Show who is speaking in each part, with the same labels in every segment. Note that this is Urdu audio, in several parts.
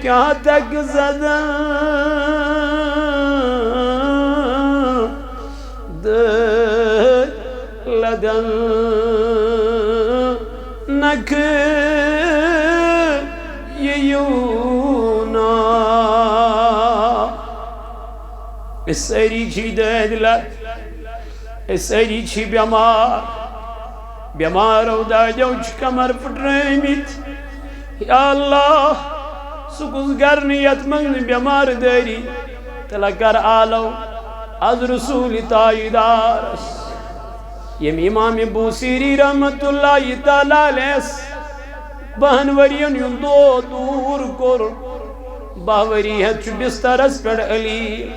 Speaker 1: کیا تک زدہ لدن نک یونا اس سری چھی دید لد اس سری چھی بیمار او دا جوچ کمر پٹریمیت یا اللہ سکوز گرنیت منگ بیمار داری تلکر آلو از رسول تائیدارس یم امام بوسیری رحمت اللہ تعالیٰ لیس بہن ورین یون دور کور باوری ہے چو بسترس پر علی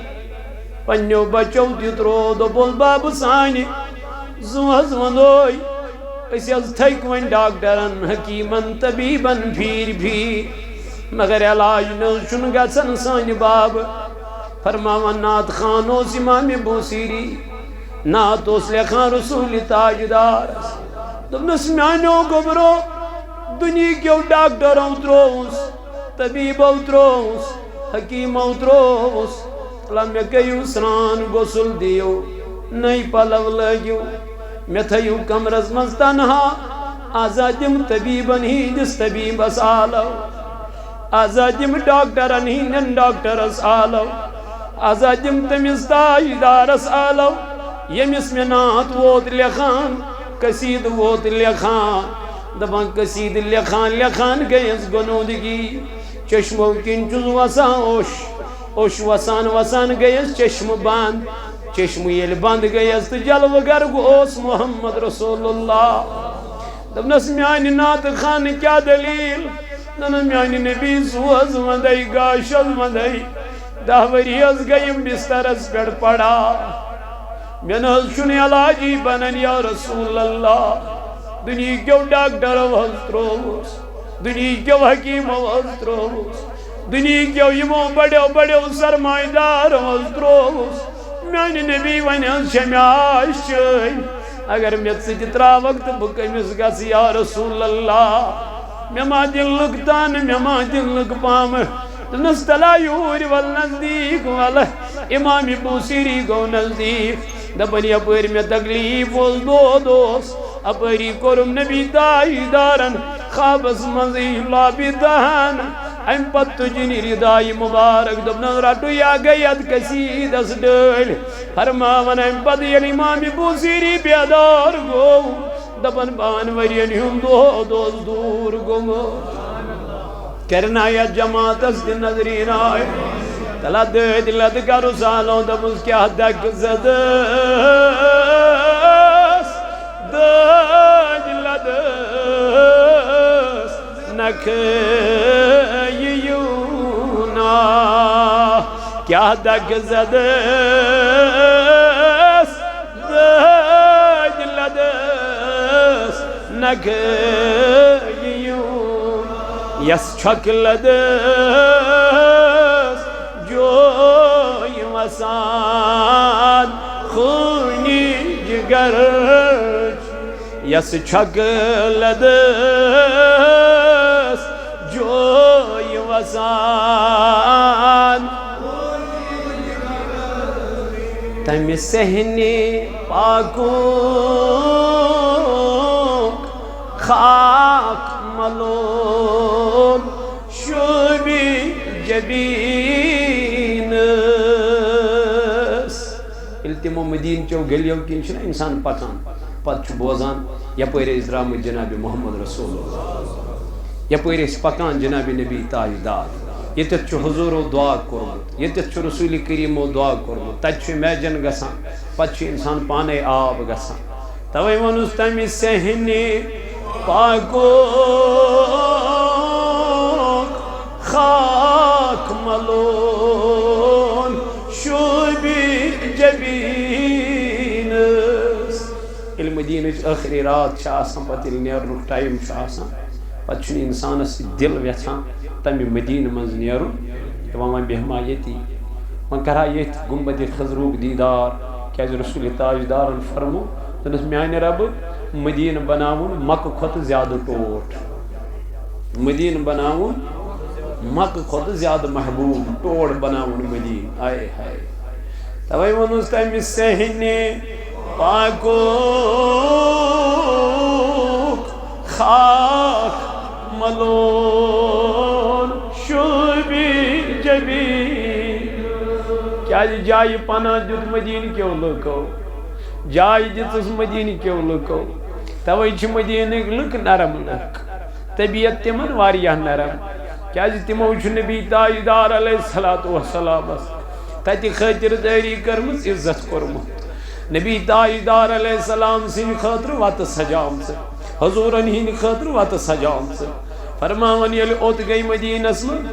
Speaker 1: پنیو بچو دیترو دو بول باب سانی زوز وندوئی اسی از تھیک ون ڈاکٹرن حکیمن طبیبن پھیر بھی مگر علاج نلچن گسن سانی باب فرماون نات خانوس امام بوسیری نات اس لکھان رسول تاجدار دبنس میانو گبرو دنیا کیو ڈاکٹر اتروس طبیب اتروس حکیم اتروس اللہ میں کہیو سران گسل دیو نئی پلو لگیو میں تھیو کمرز مز تنہا آزادیم طبیبن ہی جس طبیب اس آلو آزادیم ڈاکٹرن ہی نن ڈاکٹر اس آلو آزادیم تمیز تاجدار اس آلو یمس میں نات ووت لکھان قصید ووت لکھان دبان قصید لکھان گئیس گنودگی چشمو کنچوز وسان اوش وسان گئیس چشم بند چشم یل بند گئیس تو جلو گرگ اوس محمد رسول اللہ دبنس میانی نات خان کیا دلیل دن میانی نبی سوز مندائی گاشل مندائی دہوری از گئیم بسترس پر پڑا میں نظر چنی علاجی بنن یا رسول اللہ دنیا کیو ڈاکٹر وزتروس دنیا کیو حکیم وزتروس دنیا کیو یمو بڑے سرمائیدار وزتروس میانی نبی ونیان شمیاش چائی اگر میں سجترا وقت بکمیس گسی یا رسول اللہ میں ما دل لگتان میں ما دل لگ پام نستلا یوری والنزدیک والا امام بوسیری گو نزدیک دبنی اپر میں تکلیف وز دوس اپری کرم نبی تائیدارن خوابس منزی لابی دہن ام پت جنی ردائی مبارک دبنا راتو یا گیت کسید اس ڈل فرماون ام پت یل امام بوسیری بیدار گو دبن بان ورین ہم دوس دور گو کرنا یا جماعت اس دن نظرین آئے تلا دلت کرو سالوں دمز کیا دک زدس دلدس نکیونا کیا دک زدس دلدس نکیونا یس چھکلدس جوی وسان خونی جگر یس چھکلدس جوی وسان تمی سہنی پاکوں خاک ملون شوبی جبینس التمو مدین چو گلیو کی چھنا انسان پکان پت چھ بوزان یپر ازرام جناب محمد رسول اللہ یپر اس پکان جناب نبی تاجدار یتت چھ حضور دعا کرمت یتت چھ رسول کریم دعا کرمت تت چھ میجن گسان پت چھ انسان پانے آب گسان توئی ونس تمی سہنی پاکو خاک ملون شوبی جبینس علم دینچ آخری رات آسان پتہ نیرنک ٹائم آسان پتہ انسانس دل ویژان تمہ مدینہ مز نیرن دپان بیہما یتی کرا یت گنبد خضروک دیدار کیاز رسول تاجدارن فرمو دنس میانہ رب مدینہ بناون مکہ کھت زیادہ ٹوٹ مدینہ بناون مکہ کھوت زیادہ محبوب ٹوڑ بناون مدین آئے ہائے توے ونس تمس سہنے پاکوک خاک ملون شوبی جبی کیا جائے پناہ دیت مدین کیوں لکو جائے دتس مدین کیوں لکو توے چھ مدین لک نرم لک طبیعت تمن واریاہ نرم کیا تمو چھ نبی تاجدار علیہ السلام تتی خاطر داری کرمز عزت کرمت نبی تاجدار علیہ السلام سن خاطر وات سجام سے حضورن ہند خاطر وات سجام سے فرماون یل اوت گئی مدینس من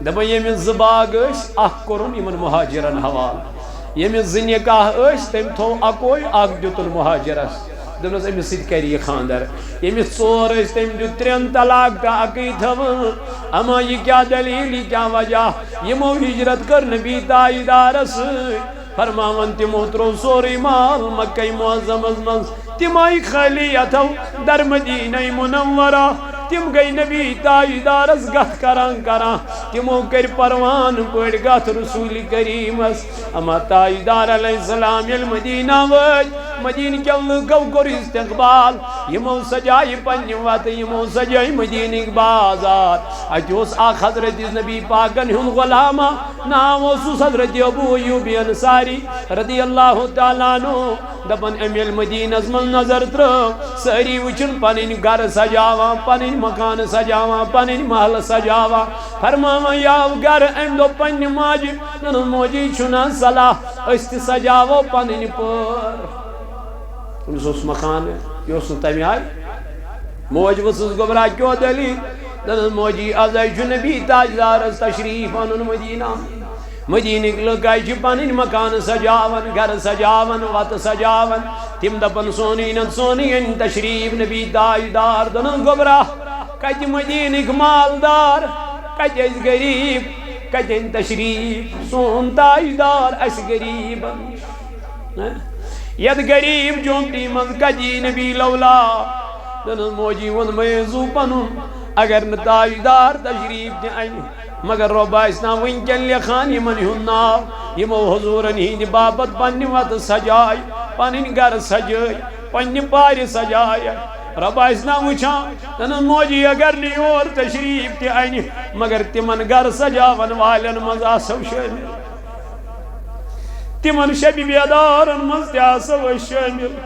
Speaker 1: دپن یمس زباغ اخ کرن یمن مہاجرن حوال یمس زنکاہ تم تھو اکوئی اخ دیتن مہاجرس دپنس امس ست کری خاندر یمس ژور تم دیت ترین طلاق تا اکی تھون اما یہ کیا دلیل یہ کیا وجہ یمو ہجرت کر نبی تاجدارس فرماون تمو ترو سوری مال مکہ معظمس من تم آئی خالی اتو در مدینہ منورہ تم گئی نبی تاجدارس گت کران تمو کر پروان پڑ گت رسول کریمس اما تاجدار علیہ السلام یل مدینہ وج مدینہ کیل لکو کر استقبال یمو سجائی پنہ وت یمو سجائی مدینہ بازار اتوس اخ حضرت نبی پاکن ہن غلامہ نام اوسس حضرت ابو ایوب انصاری رضی اللہ تعالی عنہ دپن امیل مدینہ من نظر ترو ساری وچن پنن گھر سجاوا پنن مکان سجاوا پنن محل سجاوا فرماوا یاو گھر ام دو پنہ ماجہ نن موجی چھنا صلاح است سجاو پنن پر اس مکان یہ تمہ آئی موج وسس گبرا کیو دلیل دن موجی ازائی نبی تاجدارس تشریف انن مدینہ مدینہ لکائی پنن مکان سجاون گھر سجاون وت سجاون تم دپن سونی تشریف نبی تاجدار دن گبرا کت مدینہ مالدار کت غریب کتن تشریف سون تاجدار اس غریب ید غریب جومتی من کجی نبی لولا دن موجی ون میزو پنن اگر ن تاجدار تشریف دین مگر رب اسنا ونکن لکھان یمن ہن ناو یمو حضورن ہند بابت پنہ وت سجائی پنن گھر سجائی پنہ پار سجائی رب اسنا وچھان دن موجی اگر نی اور تشریف دین مگر تمن گھر سجاون والن مز آسو شامل تمن شب بیدارن مز تسو شامل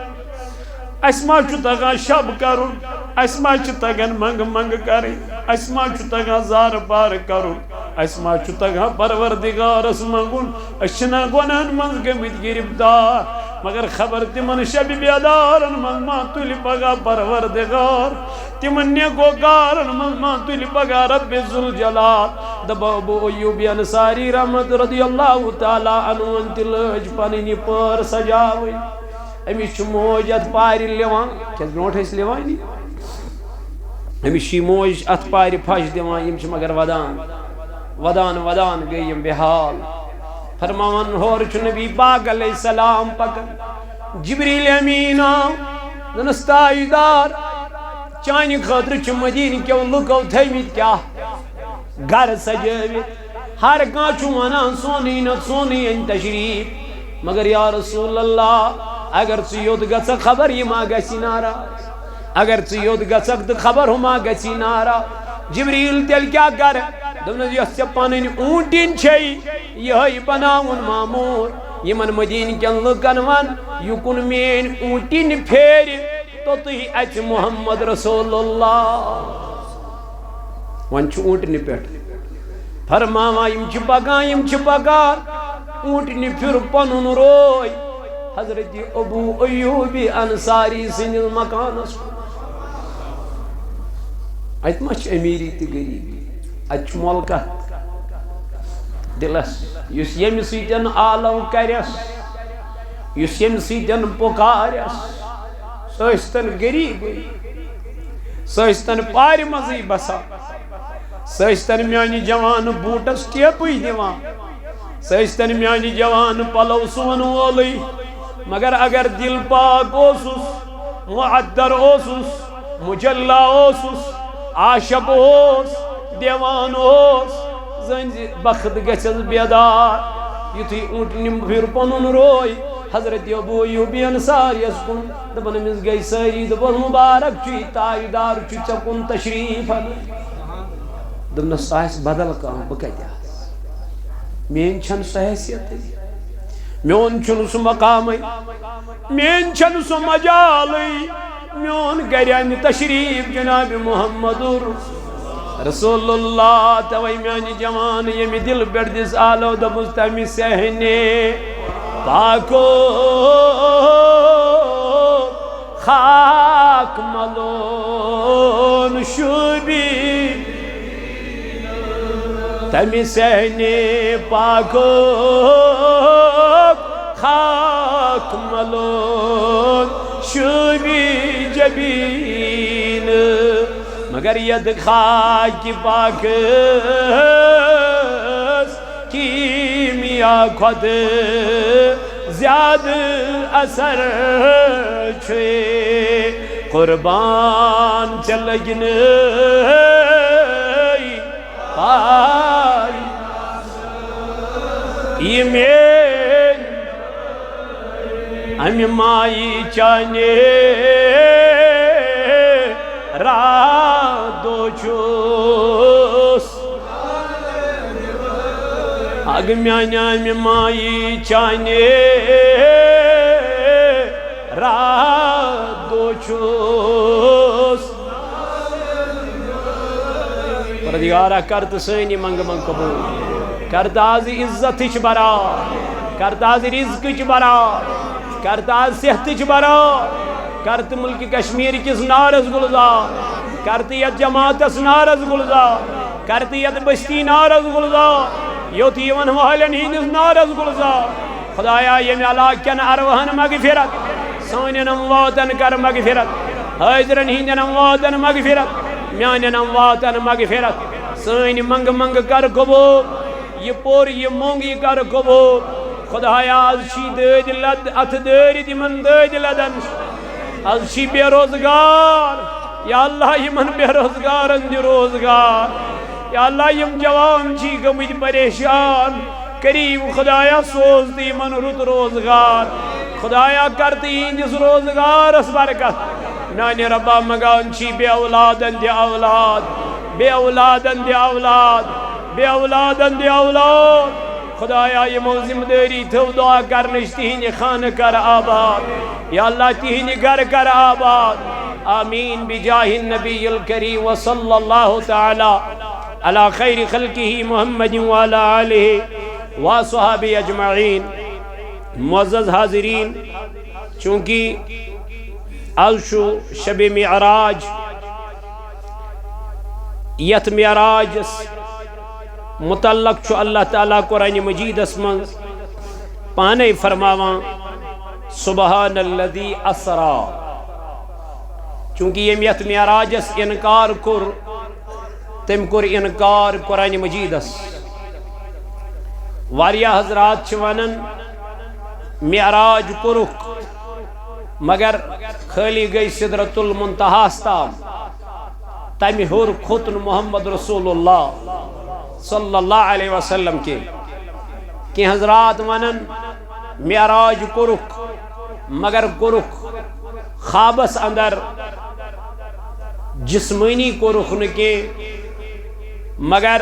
Speaker 1: اس ما چھ تگان شب کرن اس ما چھ تگان منگ منگ کرن اس ما چھ تگان زار بار کرن اس ما چھ تگان پروردگارس منگن اشنا گناہن مز گمت گرفتار مگر خبر تمن شب بیدارن مز ما تل پگا پروردگار تمن نیکوکارن مز ما تل پگا رب ذوالجلال دب ابو ایوب انصاری رحمت رضی اللہ تعالی عنہ انت لج پنن پر سجاوی امس موج ات پار لوان کیا برونٹ اس لوانی امس موج ات پار پھش دان یم مگر ودان گئی بحال فرماون ہور نبی پاک علیہ السلام پکن جبریل امین دنس تاجدار چانہ خاطر مدینہ کیو لکو تھمت کیا گھر سجاوت ہر کان ونان سونی نت سونی ان تشریف مگر یا رسول اللہ اگر ژٕ یوت گژھکھ خبر یہ ما گژھی ناراض اگر ژٕ یوت گژھکھ تو خبر ہما گژھی ناراض جبریل تیل کیا کر دپنس یس ژےٚ پنٕنۍ اونٹِن چھے یہے بناوُن معموٗر یمن مدینہ کٮ۪ن لُکن ون یُکُن میٲنۍ اونٹِن پھیرِ توٚتُے اَژِ محمد رسول اللہ وۄنۍ چھُ اونٹنہِ پٮ۪ٹھ فرماوان یِم چھِ پکان اونٹنہِ پھِر پنُن روے حضرت ابو ایوب انصاری سندس مکانس ات ما امیری تو غریبی ات ملکہ دلس اس یم سن عالم کرس اس یم سن پکارس سن غریب سن پار مزی بسان سن میانہ جوان بوٹس ٹیپی دان سن میانہ جوان پلو سون وول مگر اگر دل پاک اوسس معدر اوسس مجلہ اوسس عاشق اوس دیوان اوس زن بخت گژھس بیدار یتھُے اونٹنہِ پھِر پنُن روے حضرت ابو ایوب انصاری یس کُن دپن أمِس گٔے سٲری دوٚپُن مُبارک چھُ یہِ تاجدار چھُ ژےٚ کُن تشریٖف دوٚپنس سُہ آسہِ بدل کانٛہہ بہٕ کتہِ آسہٕ میٲنۍ چھنہٕ سۄ حیثیتٕے میون چھُنہٕ سُہ مقامٕے میٲنۍ چھنہٕ سۄ مجالٕے میون گرِ انہِ تشریٖف جناب محمد رسول اللہ توے میانہِ جوان ییٚمہِ دل پٮ۪ٹھ دِس آلو دوٚپُس تمہِ صحنہِ پاکو خاک ملون شوٗبی تمہِ صحنہِ پاکو خاک ملون شوٗبی جبین مگر ید خاک پاک کیمیا کھۄت زیادٕ اثر چھُ قربان ژےٚ لٔگنَے پاے یہِ میٲنۍ امہِ مایہِ چانہِ رات دۄہ چھُس اگ میانہِ امہِ مایہِ چانہِ رات دۄہ چھُس پروردگارا کر تہٕ سٲنۍ منٛگہٕ منٛگ قبوٗل کر تہٕ آز عزتٕچ برات کر تہٕ آز رزقٕچ برات کر تہٕ آز صحتٕچ برات کر تہٕ ملکہِ کشمیٖر کِس نارس گُلزار کر تہٕ یتھ جماعتس نارس گُلزار کر تہٕ یتھ بستی نارس گُلزار یوٚت یِوان والٮ۪ن ہٕنٛدِس نارس گُلزار خدایا ییٚمہِ علاقہٕ کٮ۪ن ارواہن مغفرت سانٮ۪ن امواتن کر مغفرت حٲضرن ہٕنٛدٮ۪ن امواتن مغفرت میانٮ۪ن امواتن مغفرت سٲنۍ منٛگہٕ منٛگہٕ کر قبوٗل یہِ پوٚر یہِ موٚنگ یہِ کر قبوٗل خدایا آز چھی دٲدۍ لد اتھٕ دٲرِتھ یِمن دٲدۍ لدن آز چھی بے روزگار یا اللہ یمن بے روزگارن دِ روزگار یا اللہ یم جوان چھی گٔمٕتۍ پریشان قریٖب خدایا سوز تہٕ یمن رُت روزگار خدایا کر تہٕ یِہنٛدِس روزگارس برکت میانہِ ربا منگان چھی بے اولادن دِ اولاد بے اولادن دِ اولاد بے اولادن دِ اولاد خدایا یمو ذمہ دٲری تھٲو دعا کرنٕچ تِہنٛدِ خانہٕ کر آباد یا اللہ تِہنٛدِ گرٕ کر آباد آمین بجاہ النبی الکریم وصلی اللہ تعالی علی خیر خلقہ محمد وعلی آلہ وصحبہ اجمعین معزز حاضرین چونکہ آز چھُ شب معراج یتھ معراجس متعلق چھُ اللہ تعالیٰ قرآن مجیدس منٛز پانے فرماوان سبحان الذی اسرا چونکہ یم یتھ معراجس انکار کور تم کور انکار قرآن مجیدس واریاہ حضرات چھِ ونان معراج کورُکھ مگر خالی گئی سدرۃ المنتہاس تام تمہِ ہیوٚر کھوٚت نہٕ محمد رسول اللہ صلی اللہ علیہ وسلم کے کہ حضرات ونن معراج کورُکھ مگر کورُکھ خوابس اندر جسمانی کورُکھ نہٕ کینٛہہ مگر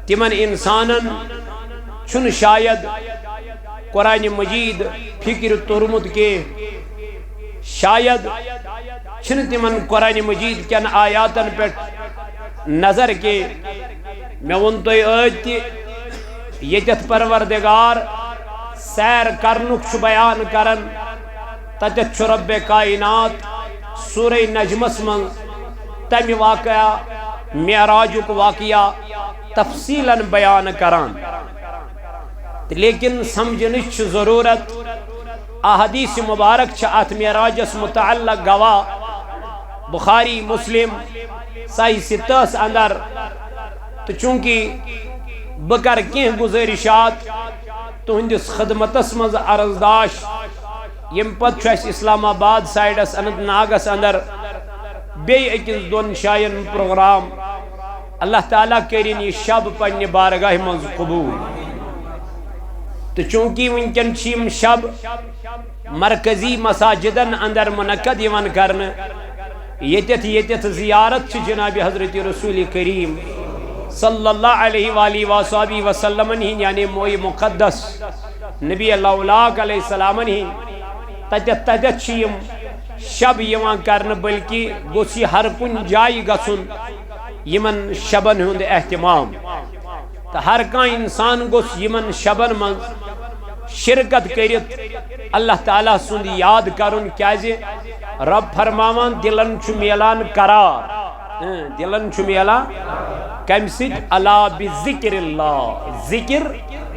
Speaker 1: تمن انسانن چھُنہٕ شاید قرآن مجید فکر توٚرمُت کینٛہہ شاید چھُنہٕ تمن قرآن مجید کٮ۪ن آیاتن پٮ۪ٹھ نظر کینٛہہ مےٚ ووٚن تۄہہِ ٲدۍ تہِ ییٚتٮ۪تھ پروردگار سیر کرنُک چھُ بیان کران تتٮ۪تھ چھُ رب کائنات سورہ نجمس منٛز تمہِ واقعہ معراجُک واقعہ تفصیلاً بیان کران لیکن سمجھنٕچ چھِ ضروٗرت احادیث مبارک چھِ اتھ معراجس متعلق گواہ بخاری مسلم صحیح ستس اندر تو چونکہ بہٕ کرٕ کینٛہہ گزٲرِشات تُہنٛدِس خدمتس منٛز عرضداش ییٚمہِ پتہٕ چھُ اَسہِ اسلام آباد سایڈس اننت ناگس اندر بیٚیہِ أکِس دۄن جایَن پروگرام اللہ تعالیٰ کرن یہ شب پنہ بارگاہ مز قبول تو چونکہ ونکن چیم شب مرکزی مساجدن اندر منعقد یوان کرنے یتت زیارت جناب حضرت رسول کریم صلی اللہ علیہ وآلہ وآلہ وسلم یعنی موئی مقدس نبی اللہ علیہ السلام تتت چیم شب یوان کرنے بلکہ گوسی ہر کن جائی گسن یمن شبن ہند اہتمام تو ہر کان انسان گوس یمن شبن من شرکت کرت اللہ تعالیٰ سند یاد کرن کیازِ رب فرماوان دلن چھ میلان قرار دلن چھ میلان کم سید الا بذکر اللہ ذکر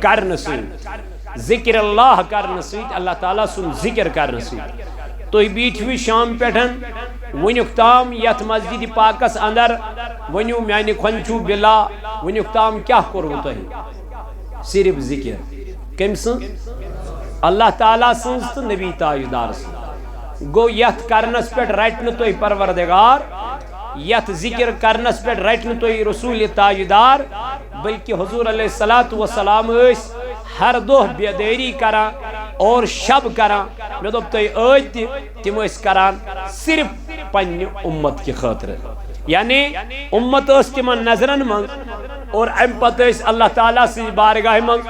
Speaker 1: کرن سید ذکر اللہ کرن سید اللہ تعالیٰ سن ذکر کرن سید تو بیٹھوی شام پیٹھن ونیک تام یت مسجد پاکس اندر ونیو میانی کھنچو بلا ونیک تام کیا کرو تو صرف ذکر کم سن اللہ تعالیٰ سنس تو نبی تاجدار سن گو یت کرنس پیٹ رٹن تو پروردگار یت ذکر کرنس پیٹ رٹن تو رسول تاجدار بلکہ حضور علیہ السلام اس ہر دہ بیداری کران اور شب کران میں دوپ تو ایت تم اس کران صرف پنہ امت کی خاطر یعنی امت اس تمن نظرن من اور ام پتہ اس اللہ تعالیٰ سے بارگاہ من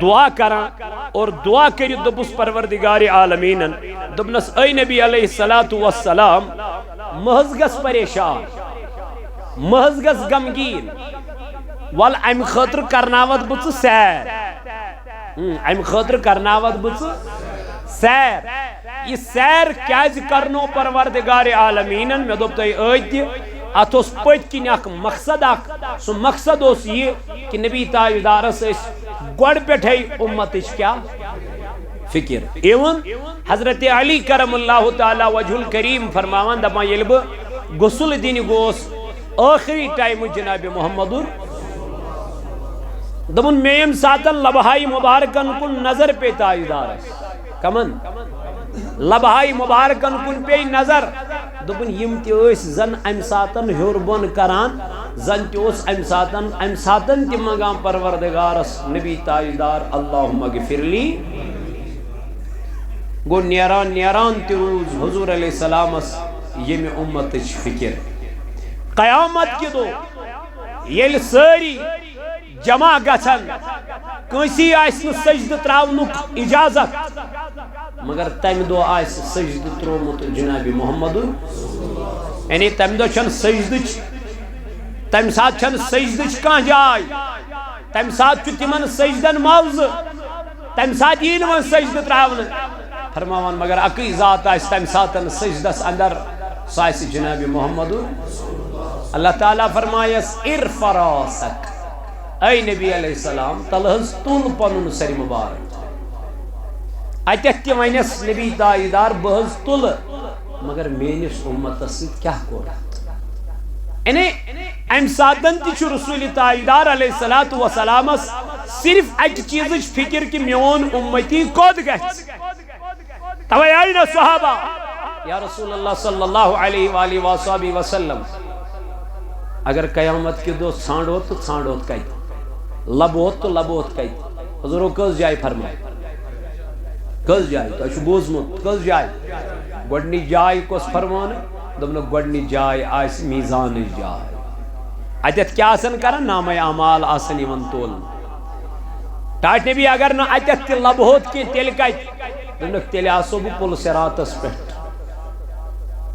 Speaker 1: دعا کران اور دعا کری دبس پروردگار عالمین دبنس اے نبی علیہ السلام محض گس پریشان محض گس غمگین وال ام خاطر کرناوت بچ سیر ام خاطر کرناوت بچ سیر یہ سیر کیاز کرنو پروردگار عالمین میں دوپ تو ایت ات اس پت کن اخ مقصد اخ سو مقصد اس یہ کہ نبی تاجدارس گوڑ پیٹھے امت کیا فکر ایون حضرت علی کرم اللہ تعالی وجہ الکریم فرماوان دپان یل بہ غسل دین گوس آخری ٹائم جناب محمد دپن میم ساتن لبہائی مبارکن کن نظر پہ تاجدار کمن لبہائی مبارکن کن پہ نظر دپن یم تیس زن ام ساتن ہور بون کران زن تیس ام ساتن تی منگام پروردگارس نبی تاجدار اللہم اغفر لی گو نیران تیروز حضور علیہ السلام یم امت فکر قیامت کی دو یل ساری جمع گھن کنسی آسن سجد تراونک اجازت مگر تم دو آس سجد ترومت جناب محمد یعنی تم دو چھن سجدچ تم سات چھن سجدچ کان جائے تم سات چھ تمن سجدن موضع تم سات یہ نمن سجد تراون فرماوان مگر اکی ذات آس تم ساتن سجدس اندر سائس جناب محمد اللہ تعالیٰ فرمایس ارفع راسک اے نبی علیہ السلام تلہز تول پنن سر مبارک اتت تہ ونس نبی تاجدار بہز تل مگر میانس امتس ست کیا کور یعنی ام ساتن تہ رسول تاجدار علیہ السلام صرف اک چیز فکر کہ میون امتی کود گژھِ توے آئی نا صحابہ یا رسول اللہ صلی اللہ علیہ وآلہ وآلہ وسلم اگر قیامت کے دو ژھانڈوت تو ژھانڈوت کت لبوت تو لبوت کت حضورو کس جائے فرمائے کس جائے تو اچھو بوزمت کس جائے گوڑنی جائے کس فرمانے دبنا گوڑنی جائے آئیس میزان جائے اتت کیا آسن کرن نام اعمال آسن ایون تول ٹاٹ نبی اگر نا اتت تی لبوت کی تیل کت دبنا تیل آسو بو پل سراتس پیٹ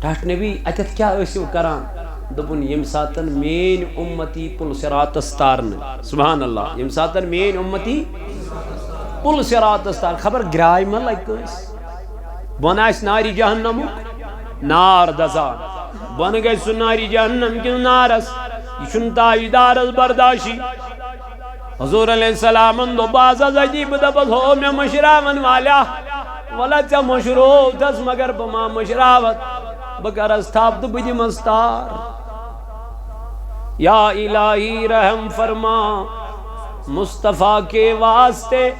Speaker 1: ٹاٹ نبی اتت کیا ایسو کران دبن یم ساتن مین امتی پل سراتس تارن سبحان اللہ یم ساتن مین امتی پل سراتس تارن خبر گرائی من لگ کس بن آس ناری جہنم نار دزان بن گئی سو ناری جہنم کیوں نارس یہ چن تاجدارس برداشی حضور علیہ السلام دو باز از عجیب دبس ہو میں مشراون والا ولا چا مشرو دس مگر بما مشراوت بکرس تھاپ دو بجی مستار یا الہی رحم فرما مصطفیٰ کے واسطے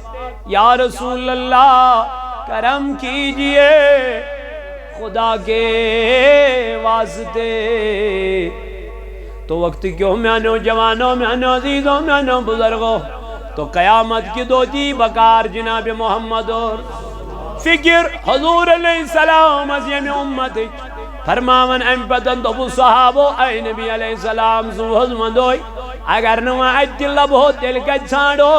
Speaker 1: یا رسول اللہ کرم کیجئے خدا کے واسطے تو وقت کیوں میانو جوانوں میانو عزیزوں میانو بزرگوں تو قیامت کی دوتی بکار جناب محمد اور فکر حضور علیہ السلام عظیم امت فرماون ام پتن دبو صحابو اے نبی علیہ السلام زو حضمن دوئی اگر نوا اتی لبو تل کچ چھاڑو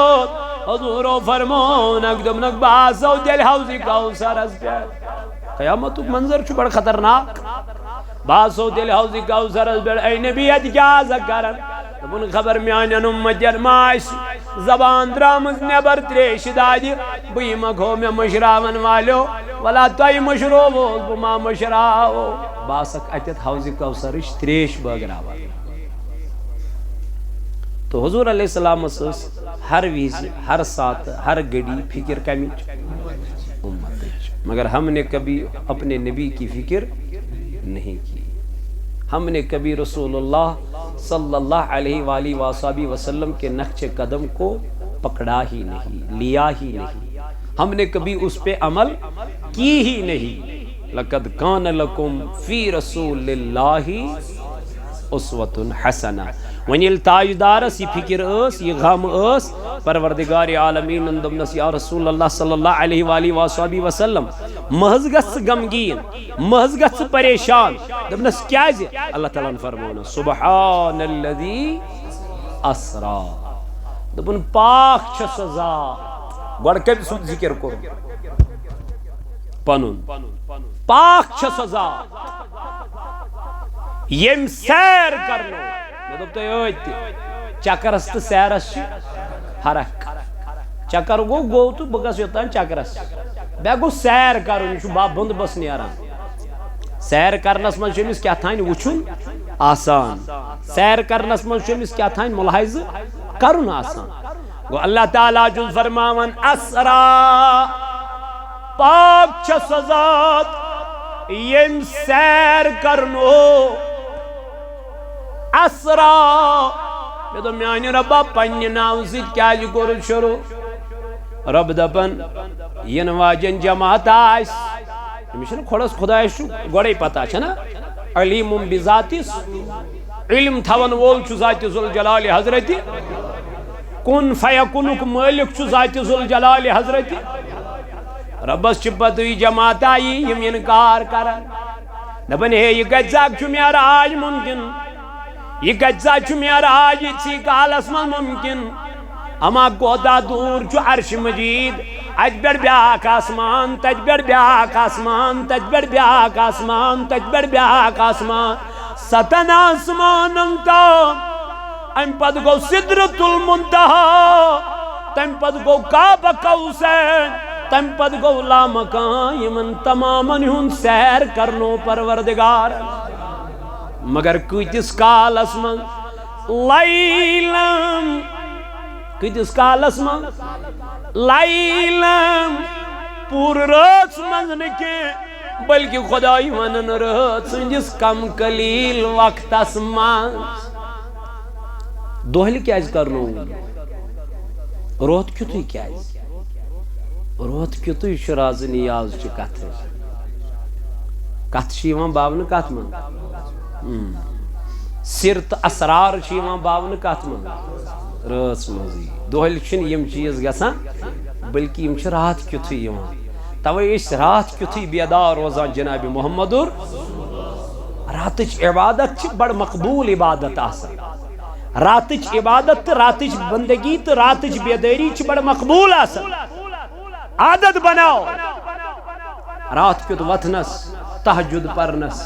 Speaker 1: حضورو فرمون اکدم نک باسو دل حوزی کوثر از پیار قیامت منظر چھو بڑا خطرناک باسو دل حوزی کوثر از پیار اے نبی اتجاز کرن تبن خبر میانن امتین ماش زبان درامز نبر تریش دادی بی مکھو میں مشراون والو ولا توی مشروبو بما مشراو باسک اتت حوزی کوثرش تریش بگراوا تو حضور علیہ السلام اساس ہر ویز ہر ساتھ ہر گڑی فکر کمیچ امت مگر ہم نے کبھی اپنے نبی کی فکر نہیں کی ہم نے کبھی رسول اللہ صلی اللہ علیہ وآلہ وآلہ وسلم کے نقش قدم کو پکڑا ہی نہیں لیا ہی نہیں ہم نے کبھی اس پہ عمل کی ہی نہیں لقد کان لکم فی رسول اللہ اسوۃ حسنہ ونیل تاجدارس یہ فکر اس یہ غم اس پروردگار عالمین اندمنس یا رسول اللہ صلی اللہ علیہ وآلہ وآلہ وسلم محض گس غمگین محض گس پریشان دمنس کیا زی اللہ تعالیٰ نے فرمونا سبحان الذی اسرا دبن پاک چھ سزا گوڑ کب سود ذکر کرو پنن پاک چھ سزا یم سیر کرنو دب تو یہ چکرس تو سیرس فرق چکر گو تو بگس یوتان چکرس بے گو سیر کرن یہ با بند بس نیران سیر کرنس من چمس کیا تھائن وچھن آسان سیر کرنس من چمس کیا تھائن ملاحظ کرن آسان گو اللہ تعالیٰ جز فرماون اسرا پاک چھ سزات یم سیر کرنو اسرا میں تو میانی ربا پنی ناو سید کیا جی کورد شروع رب دپن ین واجن جماعت آئیس ہمیشن کھوڑس خدایش گوڑی پتا چھنا علیم بذاتیس علم تھون وول چھو ذات ذوالجلال حضرتی کن فیکنک مالک چھو ذات ذوالجلال حضرتی ربس چپتوی جماعت آئی یم انکار کرن دپن ہے یہ گجزاک چھو میارا آج ممکن یہ گجزا چھو میارا آج اچھی کالس من ممکن اما کوتا دور چھو عرش مجید اجبر بیاک آسمان تجبر بیاک آسمان تجبر بیاک آسمان تجبر بیاک آسمان ستن آسمان انتا ام پد گو صدرت المنتہا تم پد گو کعبہ کوسین تم پد گو لا مکان یمن تماما ہن سیر کرنو پروردگار مگر کتس کالس من لیلم کتس کالس من لیلم پور رات منز نکے بلکہ خدای ونن رات سنجس کم قلیل وقت اسمان دوہل کیا از کرنو روت کیوتوی کیا از روت کیوتوی شراز نیاز چی کتھ کتھ شیوان باون کتھ من سرت اسرار شیوان باون کتھ من رات مزی دوہل چھن یم چیز گسان بلکہ یم چھ رات کیوتوی یوان توے اس رات کیوتوی بیدار روزان جناب محمد اور راتچ عبادت چھ بڑ مقبول عبادت آسان راتچ عبادت راتچ بندگی تو راتچ بیداری چھ بڑ مقبول آسان عادت بناؤ رات کیوت وطنس تہجد پرنس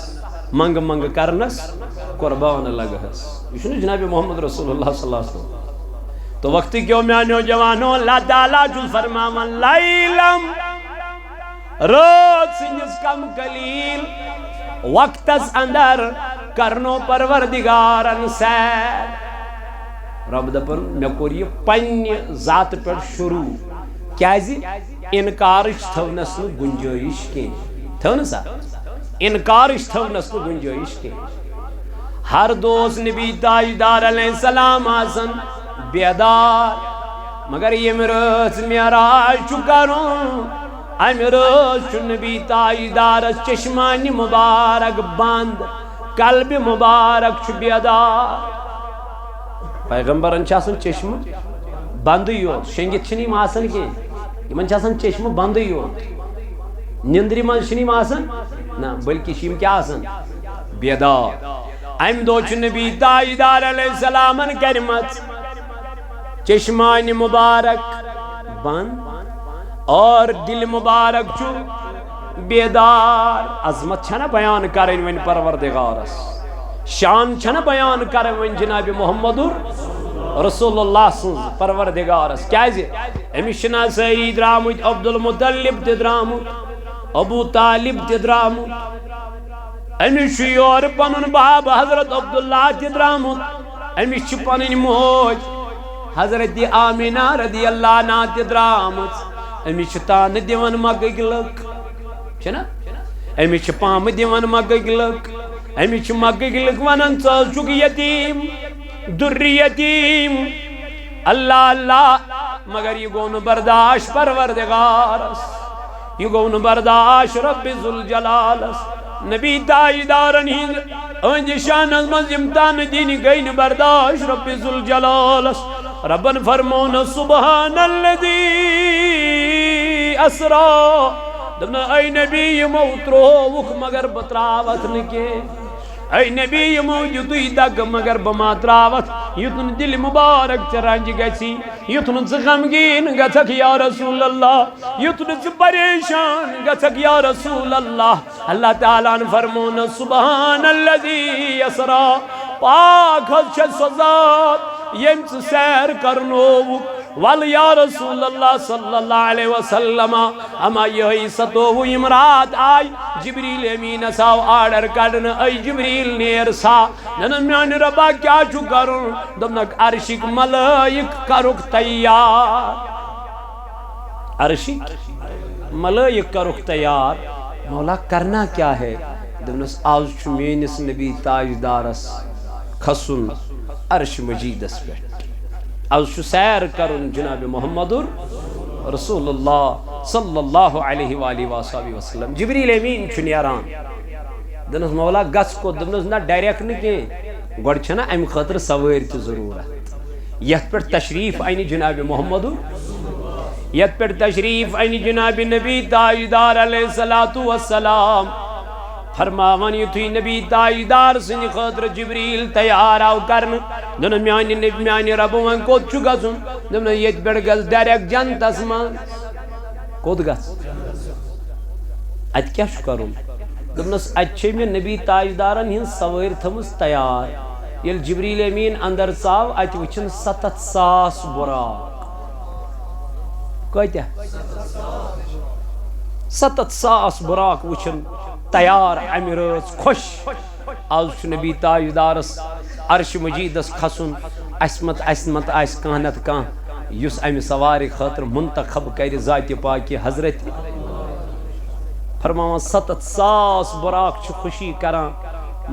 Speaker 1: منگ منگ کرنس قربان لگہس یہ جناب محمد رسول اللہ صلی اللہ علیہ وسلم تو وقت کیوں میانو جوانو اللہ تعالیٰ جو فرماون لیلم رات سنجس کم قلیل وقتس اندر کرنو پروردگارن سیر رب دپن میں کور یہ پنی ذات پر شروع کیازی انکارش تھونس نو گنجائش کی تھونسا انکارش تھونس نو گنجائش کی ہر دوست نبی تاجدار علیہ السلام آسن بیدار مگر یہ مرس میراج چکروں اے مرس چو نبی تاجدار چشمانی مبارک بند قلب مبارک چھ بیدار پیغمبرن چھ آسان چشم بند یوت شنگت چھنیم آسان کی یمن چھ آسان چشم بند یوت نندری من چھنیم آسان نا بلکہ شیم کیا آسان بیدار ام دو چھ نبی تاجدار علیہ السلام کرمت چشمان مبارک بند اور دل مبارک چھو بیدار عظمت چھنا بیان کرن ون پروردگارس شان چھنا بیان کرن ون جناب محمد رسول اللہ سن پروردگارس کیازِ امس چھنا سعید درامت عبد المطلب تہ درامت ابو طالب تہ درامت امس چھ یور پنن باب حضرت عبداللہ تہ درامت امس چھ پنن موج حضرت آمینہ رضی اللہ عنہا تہ درامت امس چھ تان دیون مگگ لک چھنا امس چھ پام دیون مگگ لک امس چھ مگگ لک ونان ژٕ چھُکھ یتیم در یتیم اللہ اللہ مگر یہ گو نہ برداشت پروردگارس یہ گو نہ برداشت رب ذوالجلالس نبی تاجدارن ہند شانس مز امتان دین گئی نہ برداشت رب ذوالجلالس ربن فرمون سبحان الذی اسرا دمنا اے نبی یمو ترووک مگر بتراوت نکے اے نبی یمو جدوی دگ مگر بما تراوت یتن دل مبارک چرانج گسی یتن غمگین گھک یا رسول اللہ یتن پریشان گھک یا رسول اللہ اللہ تعالیٰ نے فرمون سبحان الذی اسرا پاک چھ سو ذات یم سیر کرنوک ول یا رسول اللہ صلی اللہ علیہ وسلم اما یہی ستوہ امرات آئی جبریل امین ساو آڈر کڑن اے جبریل نیر سا ننن میان ربا کیا چھو کرن دمنک عرشک ملائک کرک تیار عرشک ملائک کرک تیار مولا کرنا کیا ہے دمنس آز چھو مینس نبی تاجدارس کھسن عرش مجیدس پہ آز چھو سیر کرن جناب محمد رسول اللہ صلی اللہ علیہ وآلہ وآلہ وسلم جبریل امین چھو نیران دنس مولا گس کو دنس نا ڈائریکٹ نکے گوڑ چھنا ام خطر سویر کی ضرورت یت پر تشریف آئینی جناب محمد یت پر تشریف آئینی جناب نبی تاجدار علیہ السلام فرماون یتھی نبی تاجدار سن خاطر جبریل تیار آو کرن دن میانی نبی میانی رب ون کوت چھو گسن دن یت پڑ گس ڈائریکٹ جنتس من کوت گس ات کیا چھو کرن دنس اچھے میں نبی تاجدارن ہن سویر تھمس تیار یل جبریل امین اندر ژاو ات وچھن 7,000 براق کتیا 7,000 براق وچھن تیار امرز خوش آز نبی تاجدارس عرش مجیدس کھسن اسمت آس کانت کان یس ام سواری خاطر منتخب کر ذات پاک حضرت فرماون 7,000 براق چھ خوشی کران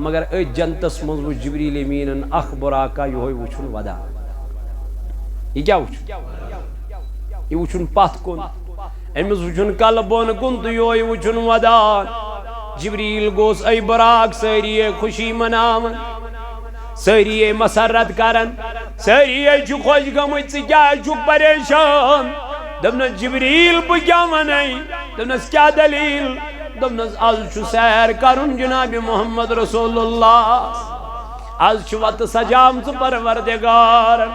Speaker 1: مگر اے جنتس مز و جبریل امین اخ براقا یہ وچھن ودا یہ کیا وچھن یہ وچھن پتھ کن امس وچھن کل بون کن تو یہ وچھن ودان جبریل گوس اے براق ساری خوشی مناون ساری مسرت کرن ساری چھ خوش گمت ژٕ کیا چھُکھ پریشان دپنس جبریل بہ کیا ونائی دپنس کیا دلیل دپنس آز چھ سیر کرن جناب محمد رسول اللہ آز چھ وت سجامژ پروردگار